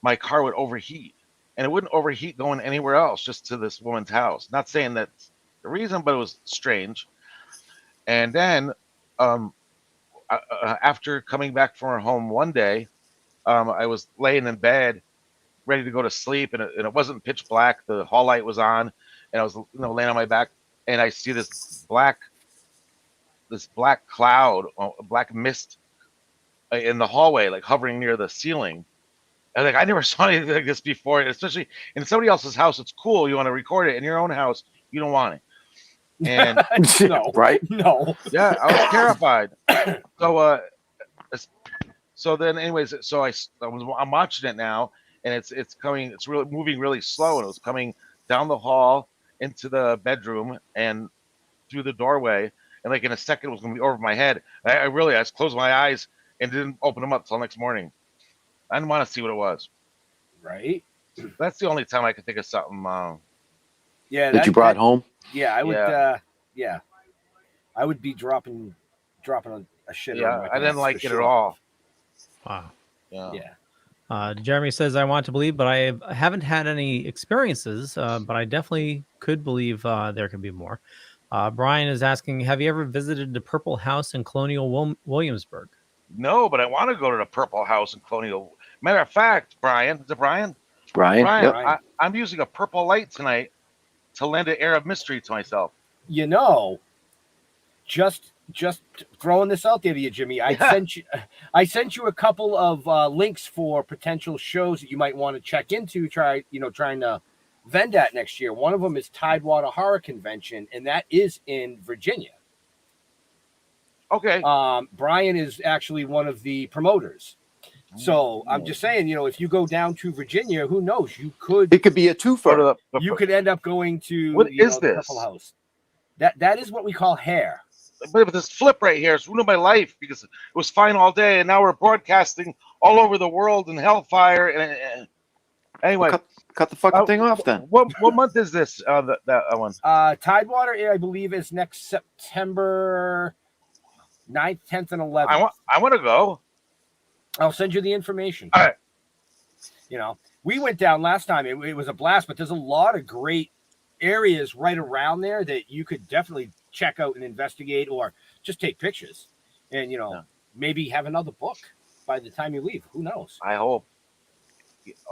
my car would overheat. And it wouldn't overheat going anywhere else, just to this woman's house. Not saying that's the reason, but it was strange. And then after coming back from her home one day, I was laying in bed, ready to go to sleep, and it wasn't pitch black. The hall light was on, and I was laying on my back, and I see this black cloud, black mist in the hallway, like hovering near the ceiling. And like I never saw anything like this before, especially in somebody else's house. It's cool. You want to record it in your own house. You don't want it. And No. Right. No. yeah, I was terrified. So then, anyways, so I'm watching it now, and it's coming. It's really moving really slow, and it was coming down the hall into the bedroom and through the doorway. And like in a second, it was going to be over my head. I just closed my eyes and didn't open them up till next morning. I didn't want to see what it was. Right. That's the only time I could think of something. Yeah. That you brought home? Yeah, I would. Yeah. I would be dropping a shit. Yeah, I didn't like it at all. Wow. Yeah. Jeremy says, I want to believe, but I haven't had any experiences, but I definitely could believe there could be more. Brian is asking, have you ever visited the Purple House in Colonial Williamsburg? No, but I want to go to the Purple House in Colonial. Matter of fact, Brian, is it Brian? Brian. Brian, Yep. I'm using a purple light tonight to lend an air of mystery to myself. You know, just throwing this out there to you, Jimmy. I sent you a couple of links for potential shows that you might want to check into. Trying to vend at next year. One of them is Tidewater Horror Convention, and that is in Virginia. Okay. Brian is actually one of the promoters. So I'm just saying, if you go down to Virginia, who knows? It could be a twofer. You could end up going to What is the this? Purple House. That is what we call hair. But this flip right here has ruined my life because it was fine all day, and now we're broadcasting all over the world in hellfire. And anyway, cut the fucking thing off then. What month is this? That one. Tidewater, I believe, is next September 9th, 10th, and 11th. I want to go. I'll send you the information. All right. We went down last time. It was a blast, but there's a lot of great areas right around there that you could definitely check out and investigate, or just take pictures, and maybe have another book by the time you leave. Who knows? I hope.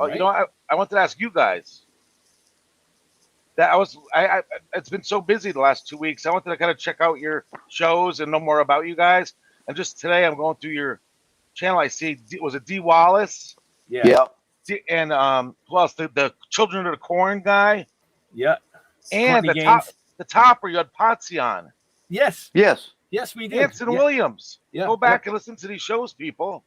Right? I wanted to ask you guys. It's been so busy the last 2 weeks. I wanted to kind of check out your shows and know more about you guys. And just today, I'm going through your channel. I see, was it D. Wallace? Yeah. And who else? The Children of the Corn guy. Yeah. And Courtney the topper, you had Potsy on. Yes, we did. Anson Williams. Yeah. Go back and listen to these shows, people.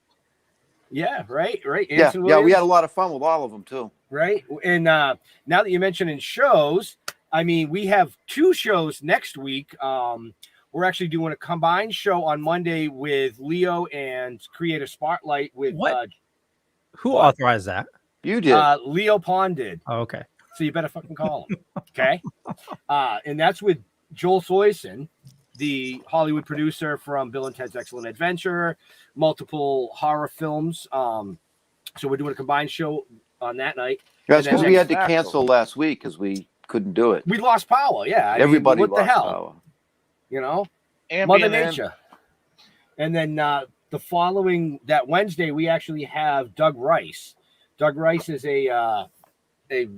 Yeah, right. Yeah, we had a lot of fun with all of them too. Right. And now that you mentioned in shows, I mean, we have 2 shows next week. We're actually doing a combined show on Monday with Leo and Creator Spotlight with What? Who authorized that? You did. Leo Pond did. Oh, okay. So you better fucking call him. Okay. And that's with Joel Soyson, the Hollywood producer from Bill and Ted's Excellent Adventure, multiple horror films. So we're doing a combined show on that night. That's because we had to cancel last week because we couldn't do it. We lost power. Yeah. Everybody what lost the hell? power. Mother Nature. And then the following, that Wednesday, we actually have Doug Rice. Doug Rice is a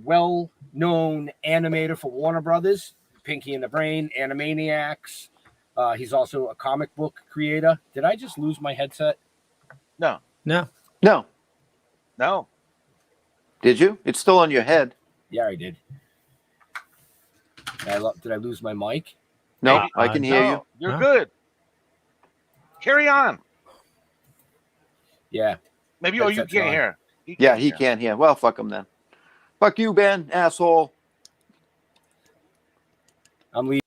well-known animator for Warner Brothers, Pinky and the Brain, Animaniacs. He's also a comic book creator. Did I just lose my headset? No. Did you? It's still on your head. Yeah, I did. Did I lose my mic? No, I can hear you. You're good. Carry on. Yeah. Maybe you can't hear. He can't hear. Well, fuck him then. Fuck you, Ben, asshole. I'm leaving.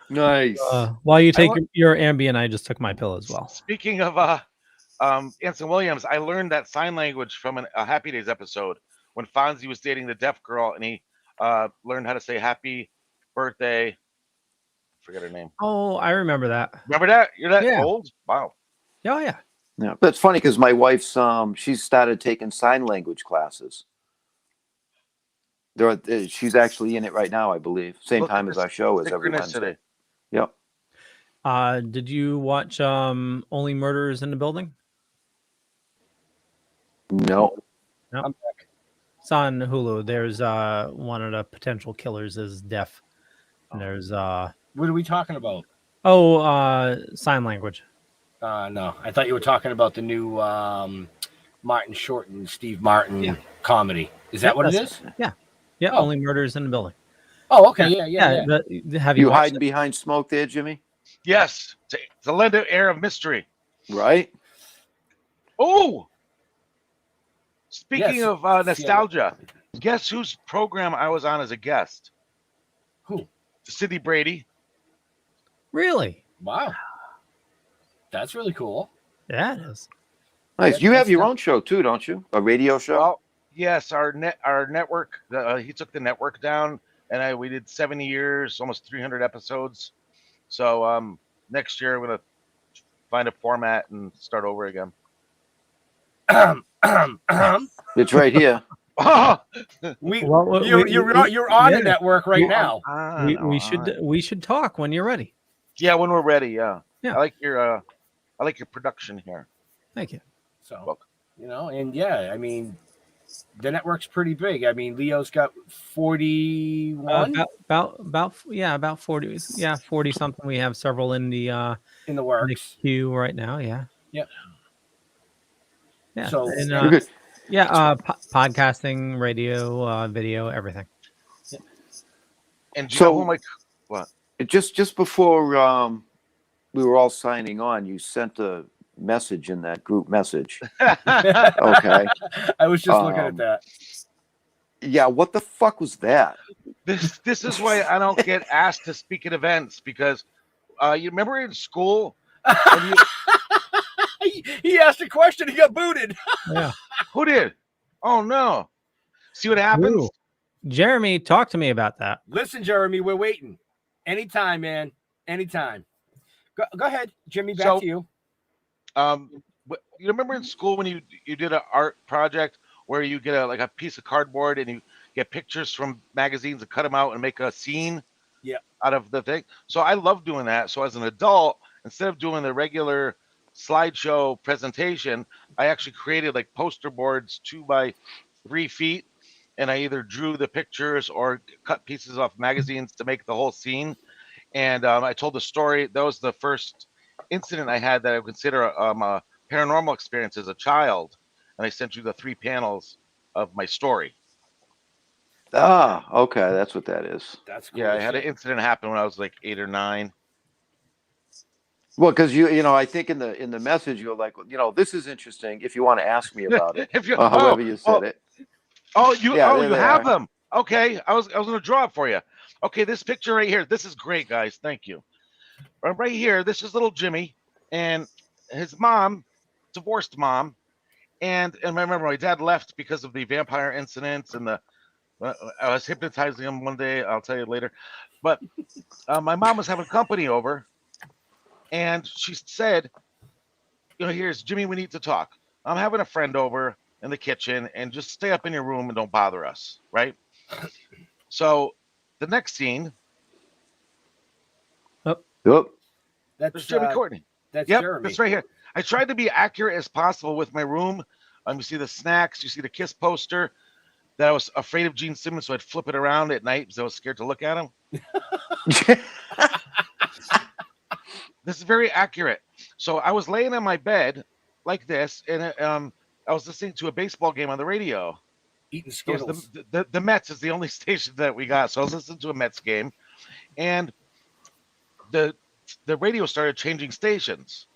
Nice. While you take your Ambien, I just took my pill as well. Speaking of Anson Williams, I learned that sign language from a Happy Days episode when Fonzie was dating the deaf girl, and he learned how to say happy birthday. I forget her name. Oh, I remember that. Remember that? You're that old? Wow. Oh, yeah. Yeah, but it's funny because my wife's she's started taking sign language classes. She's actually in it right now, I believe. Same time as our show is every Wednesday. Yep. Did you watch Only Murders in the Building? No. I'm back. It's on Hulu. There's one of the potential killers is deaf. And there's What are we talking about? sign language. No, I thought you were talking about the new Martin Short and Steve Martin comedy. Is that what it is? Yeah. Only Murders in the Building. Oh, okay. Yeah. Have You watched hiding it? behind smoke there, Jimmy? Yes. To lend an air of mystery. Right? Oh! Speaking Yes. of nostalgia, guess whose program I was on as a guest? Who? Sidney Brady. Really? Wow. That's really cool. Yeah, it is. Nice. You have your own show too, don't you? A radio show? Well, yes, our network. He took the network down, and we did 70 years, almost 300 episodes. So next year I'm gonna find a format and start over again. It's right here. You're on the network right now. We should talk when you're ready. Yeah, when we're ready. Yeah. Yeah. I like your production here. Thank you. So And yeah, I mean, the network's pretty big. I mean, Leo's got 41 about 40. Yeah, 40 something. We have several in the in the works. queue right now. Yeah. Yep. Yeah. So And You're good. podcasting, radio, video, everything. And do you know So who my what? just before we were all signing on, you sent a message in that group message. Okay. I was just looking at that. Yeah, what the fuck was that? This is why I don't get asked to speak at events, because you remember in school when you He asked a question, he got booted. Yeah. who did? Oh no. See what happens? Ooh. Jeremy, talk to me about that. Listen, Jeremy, we're waiting. Anytime, man. Anytime. Go ahead, Jimmy. Back So- to you. You remember in school when you did an art project where you get a piece of cardboard and you get pictures from magazines and cut them out and make a scene out of the thing? So I love doing that. So as an adult, instead of doing the regular slideshow presentation, I actually created like poster boards 2 by 3 feet, and I either drew the pictures or cut pieces off magazines to make the whole scene. And I told the story. That was the first incident I had that I would consider a paranormal experience as a child. And I sent you the 3 panels of my story. Ah, okay, that's what that is. That's cool. Yeah, I had an incident happen when I was like 8 or 9. Well, because I think in the message you're like, this is interesting. If you want to ask me about it, If you, however you said it. You there they have are. them. Okay, I was gonna draw it for you. Okay, this picture right here. This is great, guys. Thank you. Right here, this is little Jimmy and his mom, divorced mom, and I remember my dad left because of the vampire incidents and I was hypnotizing him one day. I'll tell you later. But my mom was having company over, and she said, here's Jimmy. We need to talk. I'm having a friend over in the kitchen, and just stay up in your room and don't bother us, right? So the next scene, Yep. That's there's Jimmy Courtney. That's Yep, Jeremy. that's right here. I tried to be accurate as possible with my room. You see the snacks, you see the Kiss poster. That I was afraid of Gene Simmons, so I'd flip it around at night because I was scared to look at him. This is very accurate. So I was laying on my bed like this, and I was listening to a baseball game on the radio. Eating It was Skittles. the Mets is the only station that we got, so I was listening to a Mets game, and the radio started changing stations.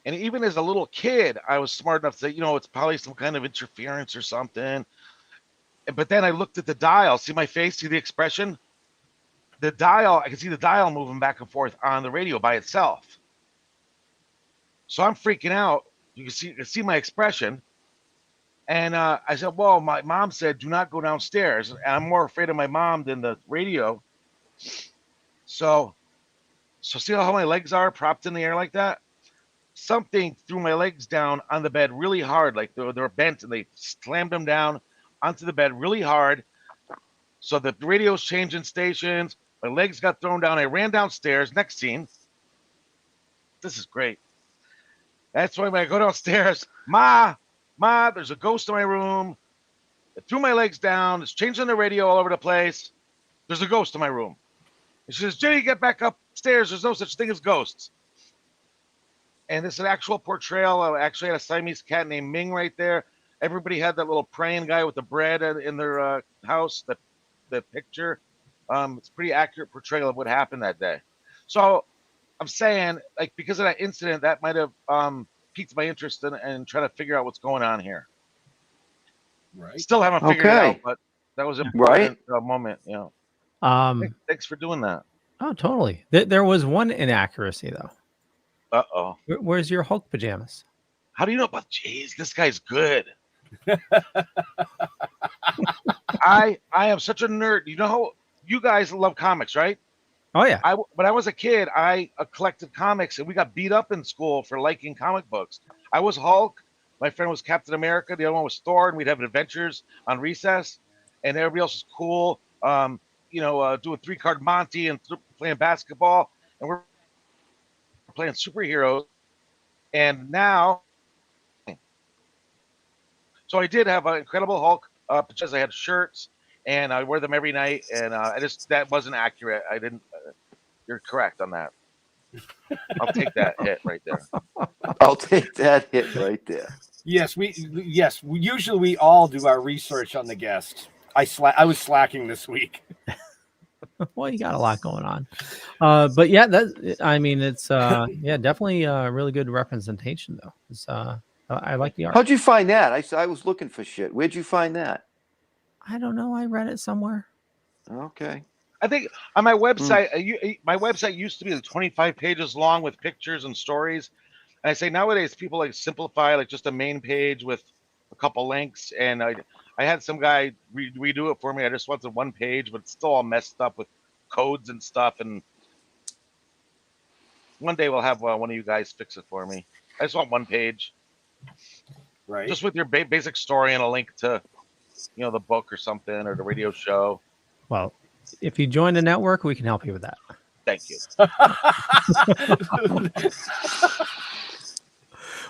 And even as a little kid, I was smart enough to say, it's probably some kind of interference or something. But then I looked at the dial. See my face? See the expression? The dial, I can see the dial moving back and forth on the radio by itself. So I'm freaking out. You can see my expression. And I said, well, my mom said, do not go downstairs. And I'm more afraid of my mom than the radio. So see how my legs are propped in the air like that? Something threw my legs down on the bed really hard, like they were bent, and they slammed them down onto the bed really hard. So the radio's changing stations. My legs got thrown down. I ran downstairs. Next scene. This is great. That's why when I go downstairs, Ma, there's a ghost in my room. It threw my legs down. It's changing the radio all over the place. There's a ghost in my room. And she says, Jimmy, get back upstairs. There's no such thing as ghosts. And it's an actual portrayal. I actually had a Siamese cat named Ming right there. Everybody had that little praying guy with the bread in their house, the picture. It's a pretty accurate portrayal of what happened that day. So I'm saying, because of that incident, that might have piqued my interest in trying to figure out what's going on here. Right. Still haven't figured it out, but that was an important moment. Thanks for doing that. Oh, totally. There was one inaccuracy, though. Uh-oh. Where's your Hulk pajamas? How do you know about? Jeez, this guy's good. I am such a nerd. You know how you guys love comics, right? Oh yeah. When I was a kid, I collected comics, and we got beat up in school for liking comic books. I was Hulk. My friend was Captain America. The other one was Thor, and we'd have adventures on recess. And everybody else was cool. Doing 3-card Monty and playing basketball, and we're playing superheroes. And now So I did have an Incredible Hulk pictures. I had shirts, and I wear them every night. And that wasn't accurate. I didn't. You're correct on that. I'll take that hit right there. I'll take that hit right there. Yes, usually we all do our research on the guest. I was slacking this week. Well, you got a lot going on. But yeah, it's definitely a really good representation though. It's, I like the art. How'd you find that? I was looking for shit. Where'd you find that? I don't know. I read it somewhere. Okay. I think on my website, my website used to be 25 pages long with pictures and stories. And I say nowadays people like simplify like just a main page with a couple links. And I had some guy redo it for me. I just wanted one page, but it's still all messed up with codes and stuff. And one day we'll have one of you guys fix it for me. I just want one page, right? Just with your basic story and a link to, the book or something or the radio show. Well, if you join the network, we can help you with that. Thank you.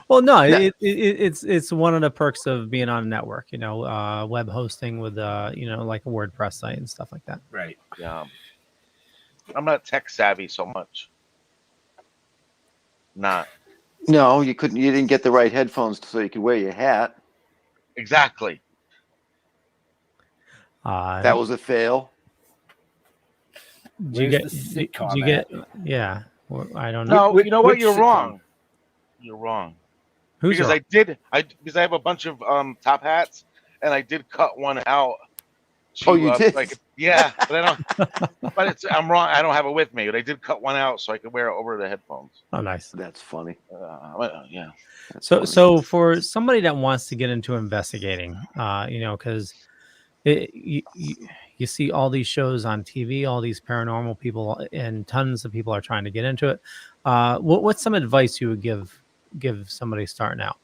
Well, no, it's one of the perks of being on a network, web hosting with, like a WordPress site and stuff like that. Right. Yeah. I'm not tech savvy so much. Not. No, you couldn't. You didn't get the right headphones so you could wear your hat. Exactly. That was a fail. Did you get? Yeah. Well, I don't know. No, you know what? You're wrong. You're wrong. Who's because wrong? Because I have a bunch of top hats, and I did cut one out. Oh, you did? Yeah, but I don't. But I'm wrong. I don't have it with me. But I did cut one out so I could wear it over the headphones. Oh, nice. That's funny. Yeah. So for somebody that wants to get into investigating, because you see all these shows on TV, all these paranormal people, and tons of people are trying to get into it. What's some advice you would give somebody starting out?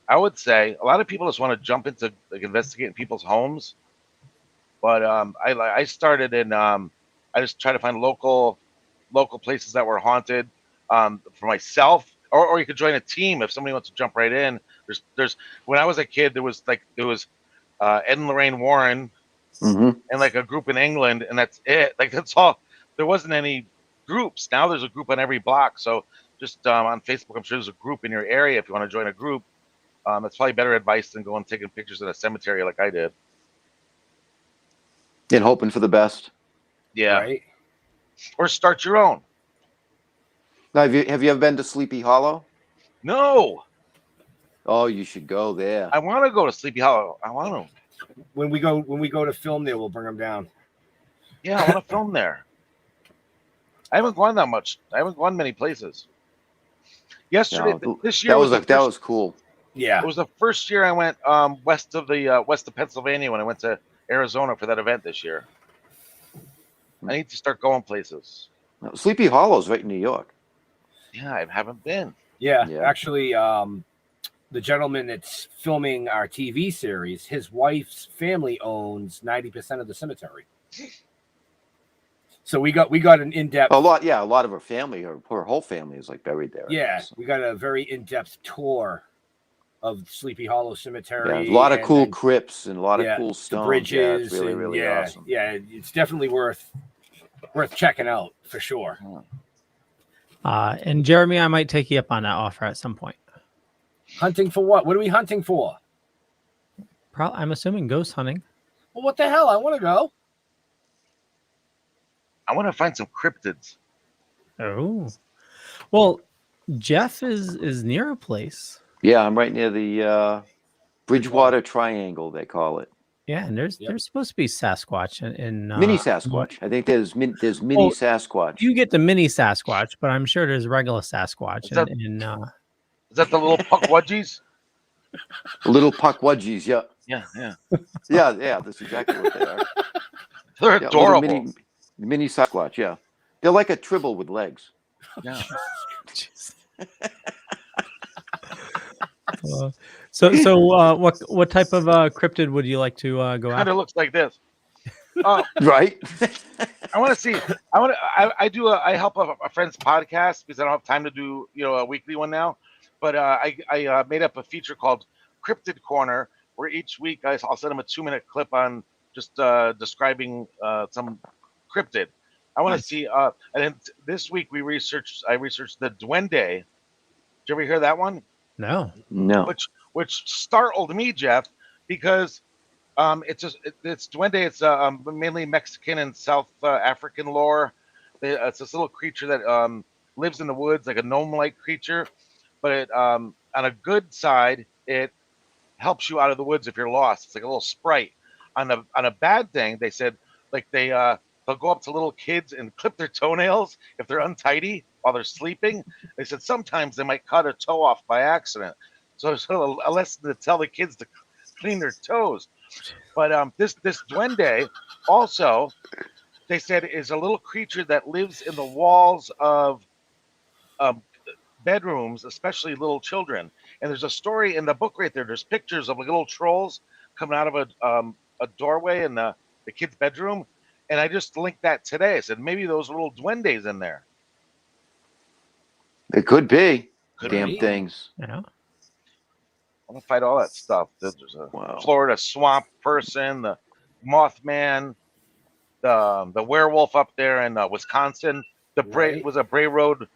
I would say a lot of people just want to jump into like investigating people's homes, but I started in I just try to find local places that were haunted for myself, or you could join a team if somebody wants to jump right in. There's when I was a kid there was Ed and Lorraine Warren and like a group in England, and that's it. Like that's all. There wasn't any groups. Now there's a group on every block. So just on Facebook, I'm sure there's a group in your area if you want to join a group. That's probably better advice than going taking pictures in a cemetery like I did. And hoping for the best. Yeah. Right. Or start your own. Now, have you ever been to Sleepy Hollow? No. Oh, you should go there. I want to go to Sleepy Hollow. I want to. When we go to film there, we'll bring them down. Yeah, I want to film there. I haven't gone that much. I haven't gone many places. Yesterday, this year that was cool. Yeah, it was the first year I went west of Pennsylvania when I went to Arizona for that event this year. I need to start going places. Sleepy Hollow's right in New York. Yeah, I haven't been. Yeah. Actually, the gentleman that's filming our TV series, his wife's family owns 90% of the cemetery. So we got an in-depth a lot of her family, her whole family is like buried there. Yeah, we got a very in-depth tour of Sleepy Hollow Cemetery. Yeah, a lot of cool crypts and a lot of cool stones. Bridges. Yeah, it's really, really awesome. Yeah, it's definitely worth checking out for sure. And Jeremy, I might take you up on that offer at some point. Hunting for what? What are we hunting for? I'm assuming ghost hunting. Well, what the hell? I want to go. I want to find some cryptids. Oh, well, Jeff is near a place. Yeah, I'm right near the Bridgewater Triangle, they call it. Yeah, and there's supposed to be Sasquatch and mini Sasquatch. I think there's mini Sasquatch. You get the mini Sasquatch, but I'm sure there's regular Sasquatch. Is that the little puckwudgies? Little puckwudgies, yeah. Yeah. yeah. That's exactly what they are. They're adorable. Mini Sasquatch, yeah. They're like a tribble with legs. Yeah. So what type of cryptid would you like to go after? Kind of looks like this. Right. I want to see. I help a friend's podcast because I don't have time to do a weekly one now. But I made up a feature called cryptid corner where each week I'll send them a 2-minute clip on just describing some cryptid. I want to see. And then this week I researched the duende. Did you ever hear that one? No. No. Which startled me, Jeff, because it's duende. It's mainly Mexican and South African lore. It's this little creature that lives in the woods, like a gnome-like creature. But it, on a good side, it helps you out of the woods if you're lost. It's like a little sprite. On a bad thing, they said like they'll go up to little kids and clip their toenails if they're untidy while they're sleeping. They said sometimes they might cut a toe off by accident. So it's a lesson to tell the kids to clean their toes. But this duende also, they said, is a little creature that lives in the walls of bedrooms, especially little children. And there's a story in the book right there. There's pictures of like little trolls coming out of a doorway in the kid's bedroom. And I just linked that today. I said maybe those little duendes in there. It could be. Could Damn be. things. Yeah. I'm gonna fight all that stuff. There's a Wow. Florida swamp person, the Mothman, the werewolf up there in Wisconsin. The Right. was a Bray Road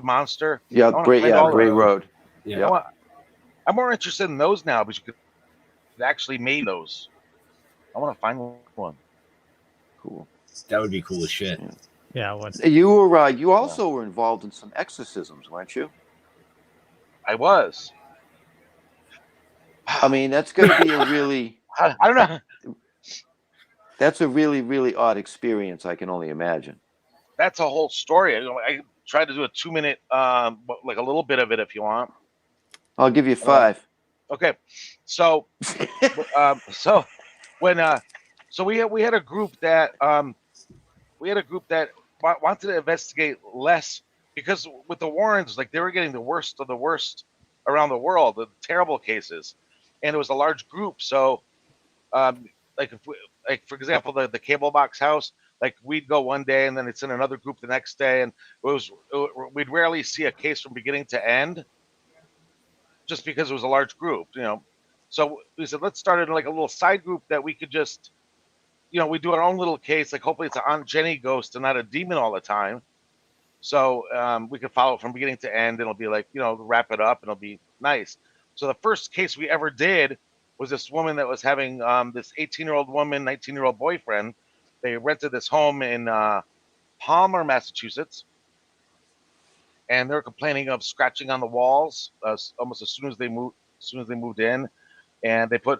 monster. Yeah, I wanna Bray, find yeah, all of Bray those. Road. Yeah. I'm more interested in those now because you could actually made those. I want to find one. Cool. That would be cool as shit. Yeah. What? You were you also were involved in some exorcisms, weren't you? I was. I mean, that's going to be a really I don't know. that's a really, really odd experience, I can only imagine. That's a whole story. I tried to do a 2-minute, like a little bit of it if you want. I'll give you 5. Okay, so when we had a group that wanted to investigate less because with the Warrens, like they were getting the worst of the worst around the world, the terrible cases, and it was a large group. So, like for example, the cable box house, like we'd go one day and then it's in another group the next day, and we'd rarely see a case from beginning to end, just because it was a large group, you know. So we said, let's start it in like a little side group that we could just, you know, we do our own little case. Like hopefully it's an Aunt Jenny ghost and not a demon all the time. So we could follow it from beginning to end. And it'll be like, you know, wrap it up and it'll be nice. So the first case we ever did was this woman that was having this 18-year-old woman, 19-year-old boyfriend. They rented this home in Palmer, Massachusetts. And they were complaining of scratching on the walls almost as soon as they moved in, and they put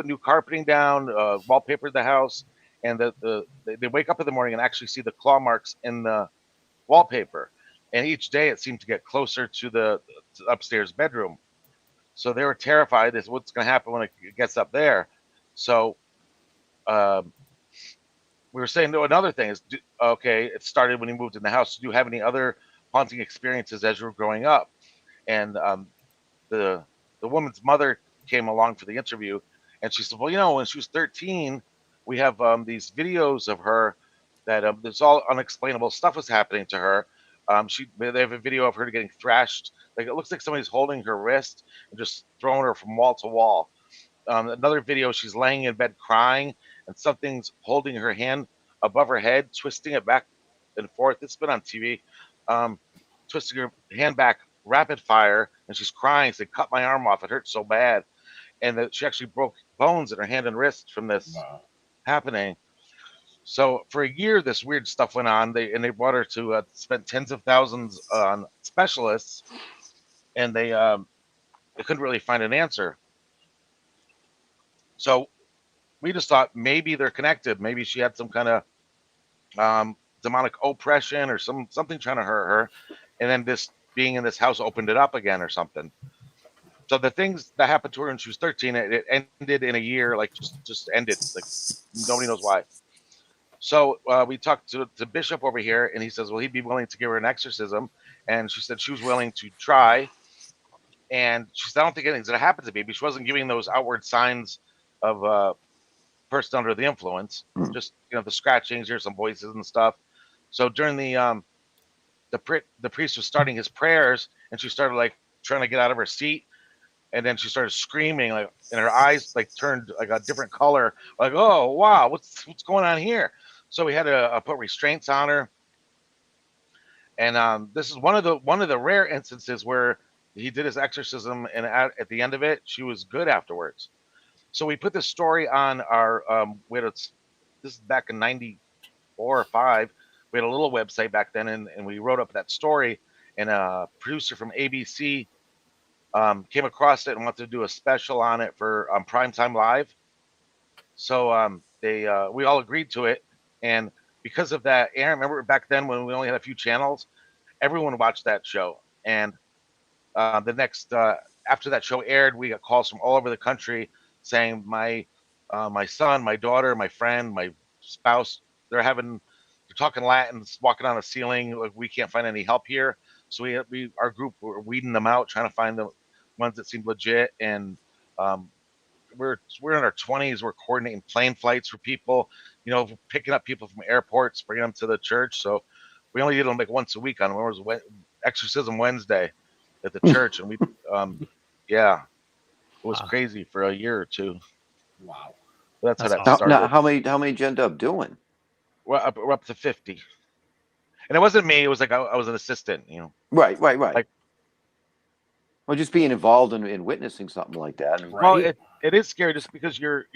new carpeting down, wallpapered the house, and they wake up in the morning and actually see the claw marks in the wallpaper, and each day it seemed to get closer to the upstairs bedroom. So they were terrified as what's going to happen when it gets up there. So we were saying, no, another thing is, okay, it started when you moved in the house. Do you have any other haunting experiences as you were growing up? And the woman's mother came along for the interview, and she said, well, you know, when she was 13, we have these videos of her that there's all unexplainable stuff was happening to her. They have a video of her getting thrashed. Like it looks like somebody's holding her wrist and just throwing her from wall to wall. Another video, she's laying in bed crying, and something's holding her hand above her head, twisting it back and forth. It's been on TV. Twisting her hand back rapid fire, and she's crying. Said, cut my arm off. It hurts so bad. And that she actually broke bones in her hand and wrist from this happening. So for a year, this weird stuff went on. They brought her to spend tens of thousands on specialists, and they couldn't really find an answer. So we just thought maybe they're connected. Maybe she had some kind of demonic oppression or something trying to hurt her, and then this being in this house opened it up again or something. So the things that happened to her when she was 13, it ended in a year, like just ended. Like nobody knows why. So we talked to Bishop over here, and he says, well, he'd be willing to give her an exorcism. And she said she was willing to try. And she said, I don't think anything's going to happen to me. But she wasn't giving those outward signs of person under the influence. Just, you know, the scratchings, here's some voices and stuff. So during the priest was starting his prayers, and she started like trying to get out of her seat. and then she started screaming, like, and her eyes like turned like a different color. Like, oh wow, what's going on here? So we had to put restraints on her, and this is one of the rare instances where he did his exorcism, and at the end of it, she was good afterwards. So we put this story on our this is back in '94 or '5. We had a little website back then, and we wrote up that story. And a producer from ABC came across it and wanted to do a special on it for Primetime Live. So we all agreed to it, and because of that, Aaron, remember back then when we only had a few channels, everyone watched that show. And the next after that show aired, we got calls from all over the country saying my son, my daughter, my friend, my spouse, they're talking Latin, walking on a ceiling. Like, we can't find any help here. So our group were weeding them out, trying to find the ones that seemed legit. And we're in our 20s. We're coordinating plane flights for people, picking up people from airports, bringing them to the church. So we only did them like once a week on Exorcism Wednesday at the church, and it was crazy for a year or two. Wow, That's how that Now, started. how many did you end up doing? We're up to 50, and it wasn't me. It was like I was an assistant. Right. Like, well, just being involved in witnessing something like that. Right. well, it is scary just because you're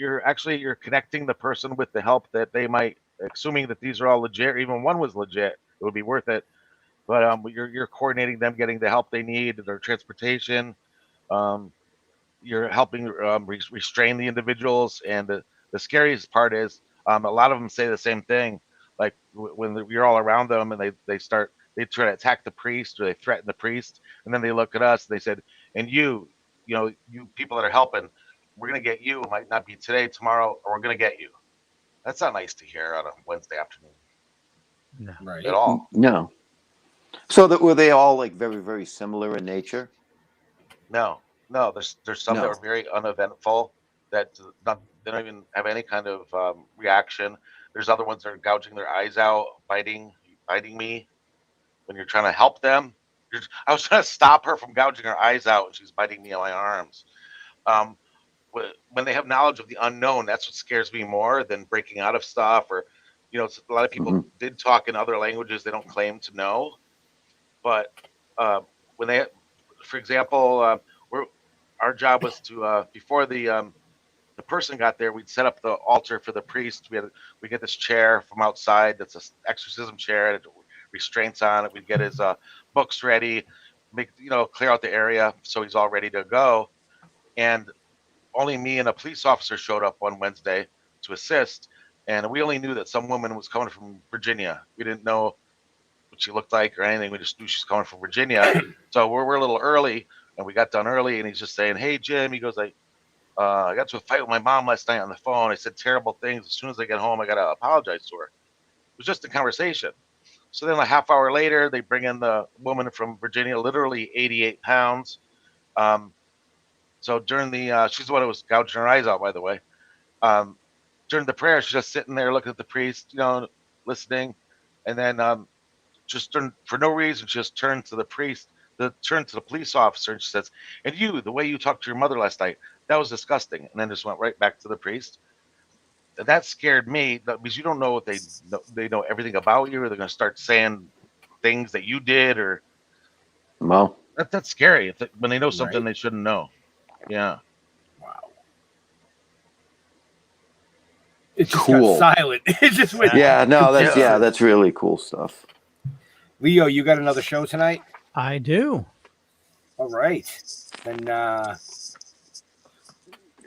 connecting the person with the help that they might, assuming that these are all legit, or even one was legit, it would be worth it. But you're coordinating them getting the help they need, their transportation. You're helping restrain the individuals, and the scariest part is a lot of them say the same thing. Like when you're all around them, and they try to attack the priest, or they threaten the priest, and then they look at us and they said, and you people that are helping, we're gonna get you. It might not be today, tomorrow, or we're gonna get you. That's not nice to hear on a Wednesday afternoon. No. Right. At all. No. So were they all like very, very similar in nature? No. There's some that No. are very uneventful that they don't even have any kind of reaction. There's other ones that are gouging their eyes out, biting me when you're trying to help them. I was trying to stop her from gouging her eyes out, and she's biting me on my arms. When they have knowledge of the unknown, that's what scares me more than breaking out of stuff. Or, a lot of people did talk in other languages they don't claim to know. But when they, for example, our job was to before the person got there, we'd set up the altar for the priest. We get this chair from outside that's an exorcism chair. It had restraints on it. We'd get his books ready, clear out the area so he's all ready to go. And only me and a police officer showed up one Wednesday to assist, and we only knew that some woman was coming from Virginia. We didn't know what she looked like or anything. We just knew she's coming from Virginia. So we're a little early, and we got done early, and he's just saying, "Hey, Jim," he goes, I got into a fight with my mom last night on the phone. I said terrible things. As soon as I get home, I got to apologize to her. It was just a conversation. So then a half hour later, they bring in the woman from Virginia, literally 88 pounds. So during she's the one who was gouging her eyes out, by the way. During the prayer, she's just sitting there looking at the priest, listening. And then for no reason, she just turned to the priest, turned to the police officer, and she says, "And you, the way you talked to your mother last night, that was disgusting." And then just went right back to the priest. And that scared me, because you don't know what they know everything about you, or they're going to start saying things that you did, or Well, that's scary. When they know something Right. they shouldn't know. Yeah. Wow. It just Cool. got silent. It just went. yeah, no, Yeah. that's really cool stuff. Leo, you got another show tonight? I do. All right. Then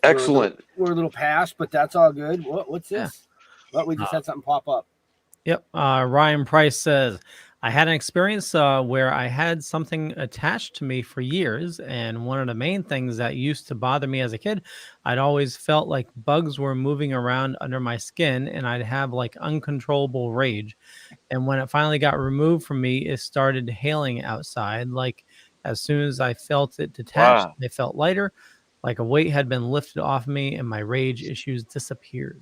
Excellent. we're a little past, but that's all good. What's this? Well, we just had something pop up. Yep. Ryan Price says, I had an experience where I had something attached to me for years. And one of the main things that used to bother me as a kid, I'd always felt like bugs were moving around under my skin, and I'd have like uncontrollable rage. And when it finally got removed from me, it started hailing outside. Like as soon as I felt it detached, Wow. it felt lighter, like a weight had been lifted off me, and my rage issues disappeared.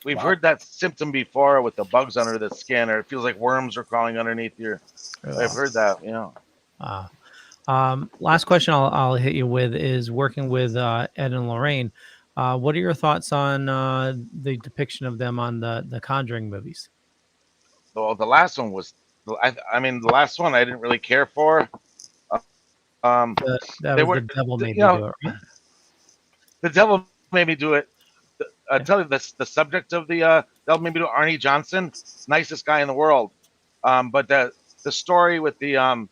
We've heard that symptom before with the bugs under the skin, or it feels like worms are crawling underneath your. I've heard that. Last question I'll hit you with is working with Ed and Lorraine. What are your thoughts on the depiction of them on the Conjuring movies? Well, the last one was, I mean, the last one I didn't really care for. That They was were, the devil made you me know, do it, right? the devil made me do it. I tell you this: the subject of the devil made me do it, Arnie Johnson, nicest guy in the world. But the story with there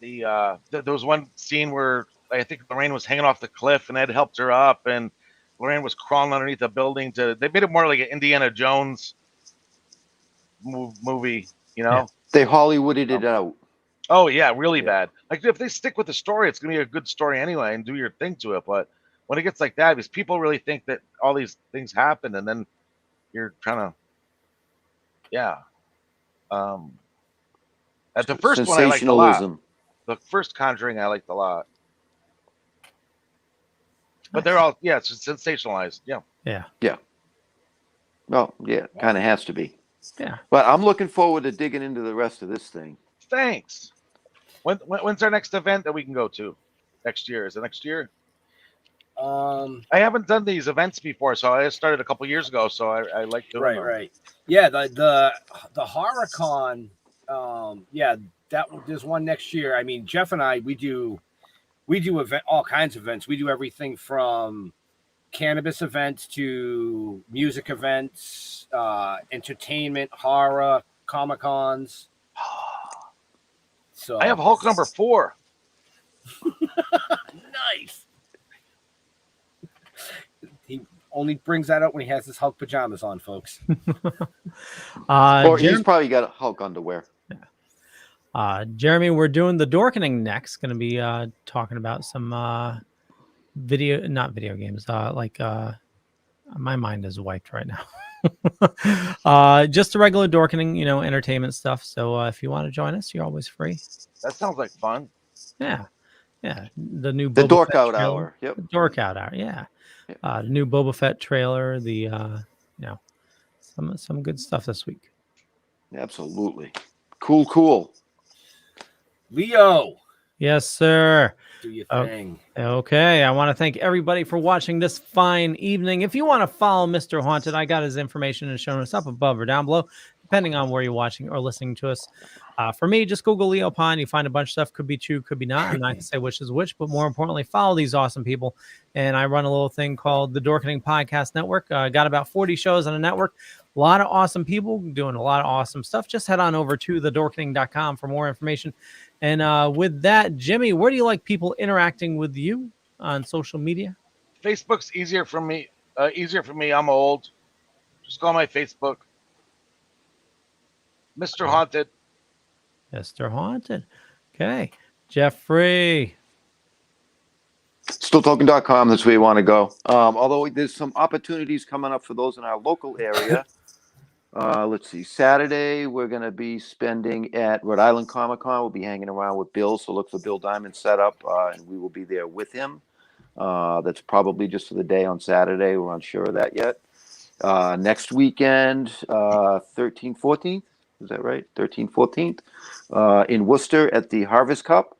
was one scene where I think Lorraine was hanging off the cliff and Ed helped her up, and Lorraine was crawling underneath a building. They made it more like an Indiana Jones movie, you know? Yeah. They Hollywooded it out. Oh yeah, really Yeah. bad. Like if they stick with the story, it's gonna be a good story anyway, and do your thing to it. But when it gets like that, because people really think that all these things happen, and then you're trying to, yeah. At the first one, I liked a lot. Sensationalism. The first Conjuring, I liked a lot. But Nice. they're all, yeah, it's just sensationalized. Yeah. Yeah. Well, yeah, kind of has to be. Yeah. But I'm looking forward to digging into the rest of this thing. Thanks. When's our next event that we can go to? Next year? Is it next year? I haven't done these events before, so I started a couple years ago. So I like doing them. Right. Yeah, the HorrorCon. Yeah, there's one next year. I mean, Jeff and I, we do all kinds of events. We do everything from cannabis events to music events, entertainment, horror, Comic-Cons. So I have Hulk number 4. Nice. He only brings that out when he has his Hulk pajamas on, folks. Or he's probably got Hulk underwear. Jeremy, we're doing the Dorkening next. Going to be talking about some not video games. My mind is wiped right now. Just the regular Dorkening, entertainment stuff. So if you want to join us, you're always free. That sounds like fun. Yeah. The new The Boba Dork Fett Out trailer. Hour. Yep. The Dork Out Hour. Yeah. The new Boba Fett trailer. The some good stuff this week. Absolutely. Cool. Leo, Yes, sir. do your thing. Okay, I want to thank everybody for watching this fine evening. If you want to follow Mr. Haunted, I got his information and showing us up above or down below, depending on where you're watching or listening to us. For me, just Google Leo Pine. You find a bunch of stuff. Could be true, could be not. I'm not going to say which is which, but more importantly, follow these awesome people. And I run a little thing called the Dorkening Podcast Network. Got about 40 shows on the network. A lot of awesome people doing a lot of awesome stuff. Just head on over to thedorkening.com for more information. And with that, Jimmy, where do you like people interacting with you on social media? Facebook's easier for me. I'm old. Just go on my Facebook. Mr. Haunted. Mr. Haunted. Okay. Jeffrey. StillToking.com. That's where you want to go. Although there's some opportunities coming up for those in our local area. Let's see. Saturday, we're going to be spending at Rhode Island Comic Con. We'll be hanging around with Bill. So look for Bill Diamond setup, and we will be there with him. That's probably just for the day on Saturday. We're unsure of that yet. Next weekend, 13th, 14th. Is that right? 13th, 14th. In Worcester at the Harvest Cup.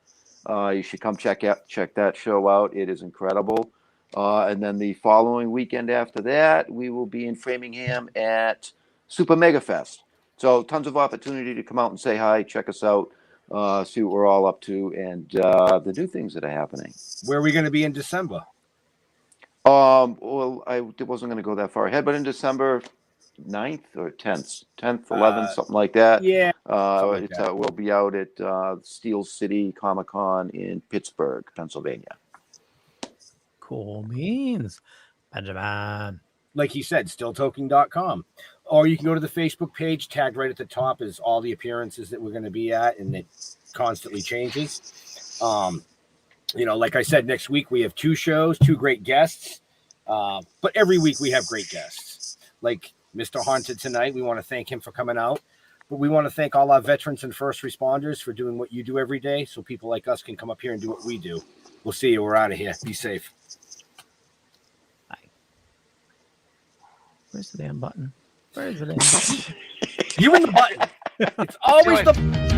You should come check that show out. It is incredible. And then the following weekend after that, we will be in Framingham at Super Mega Fest. So tons of opportunity to come out and say hi, check us out, see what we're all up to, and the new things that are happening. Where are we going to be in December? Well, I wasn't going to go that far ahead, but in December 9th or 10th, 11th, something like that. Yeah. We'll be out at Steel City Comic Con in Pittsburgh, Pennsylvania. Cool beans. Benjamin. Like he said, stilltoking.com. Or you can go to the Facebook page, tagged right at the top is all the appearances that we're going to be at, and it constantly changes. Like I said, next week we have 2 shows, 2 great guests. But every week we have great guests. Like Mr. Haunted tonight, we want to thank him for coming out. But we want to thank all our veterans and first responders for doing what you do every day, so people like us can come up here and do what we do. We'll see you. We're out of here. Be safe. Bye. Where's the damn button? Where's the damn button? You and the button. It's always the...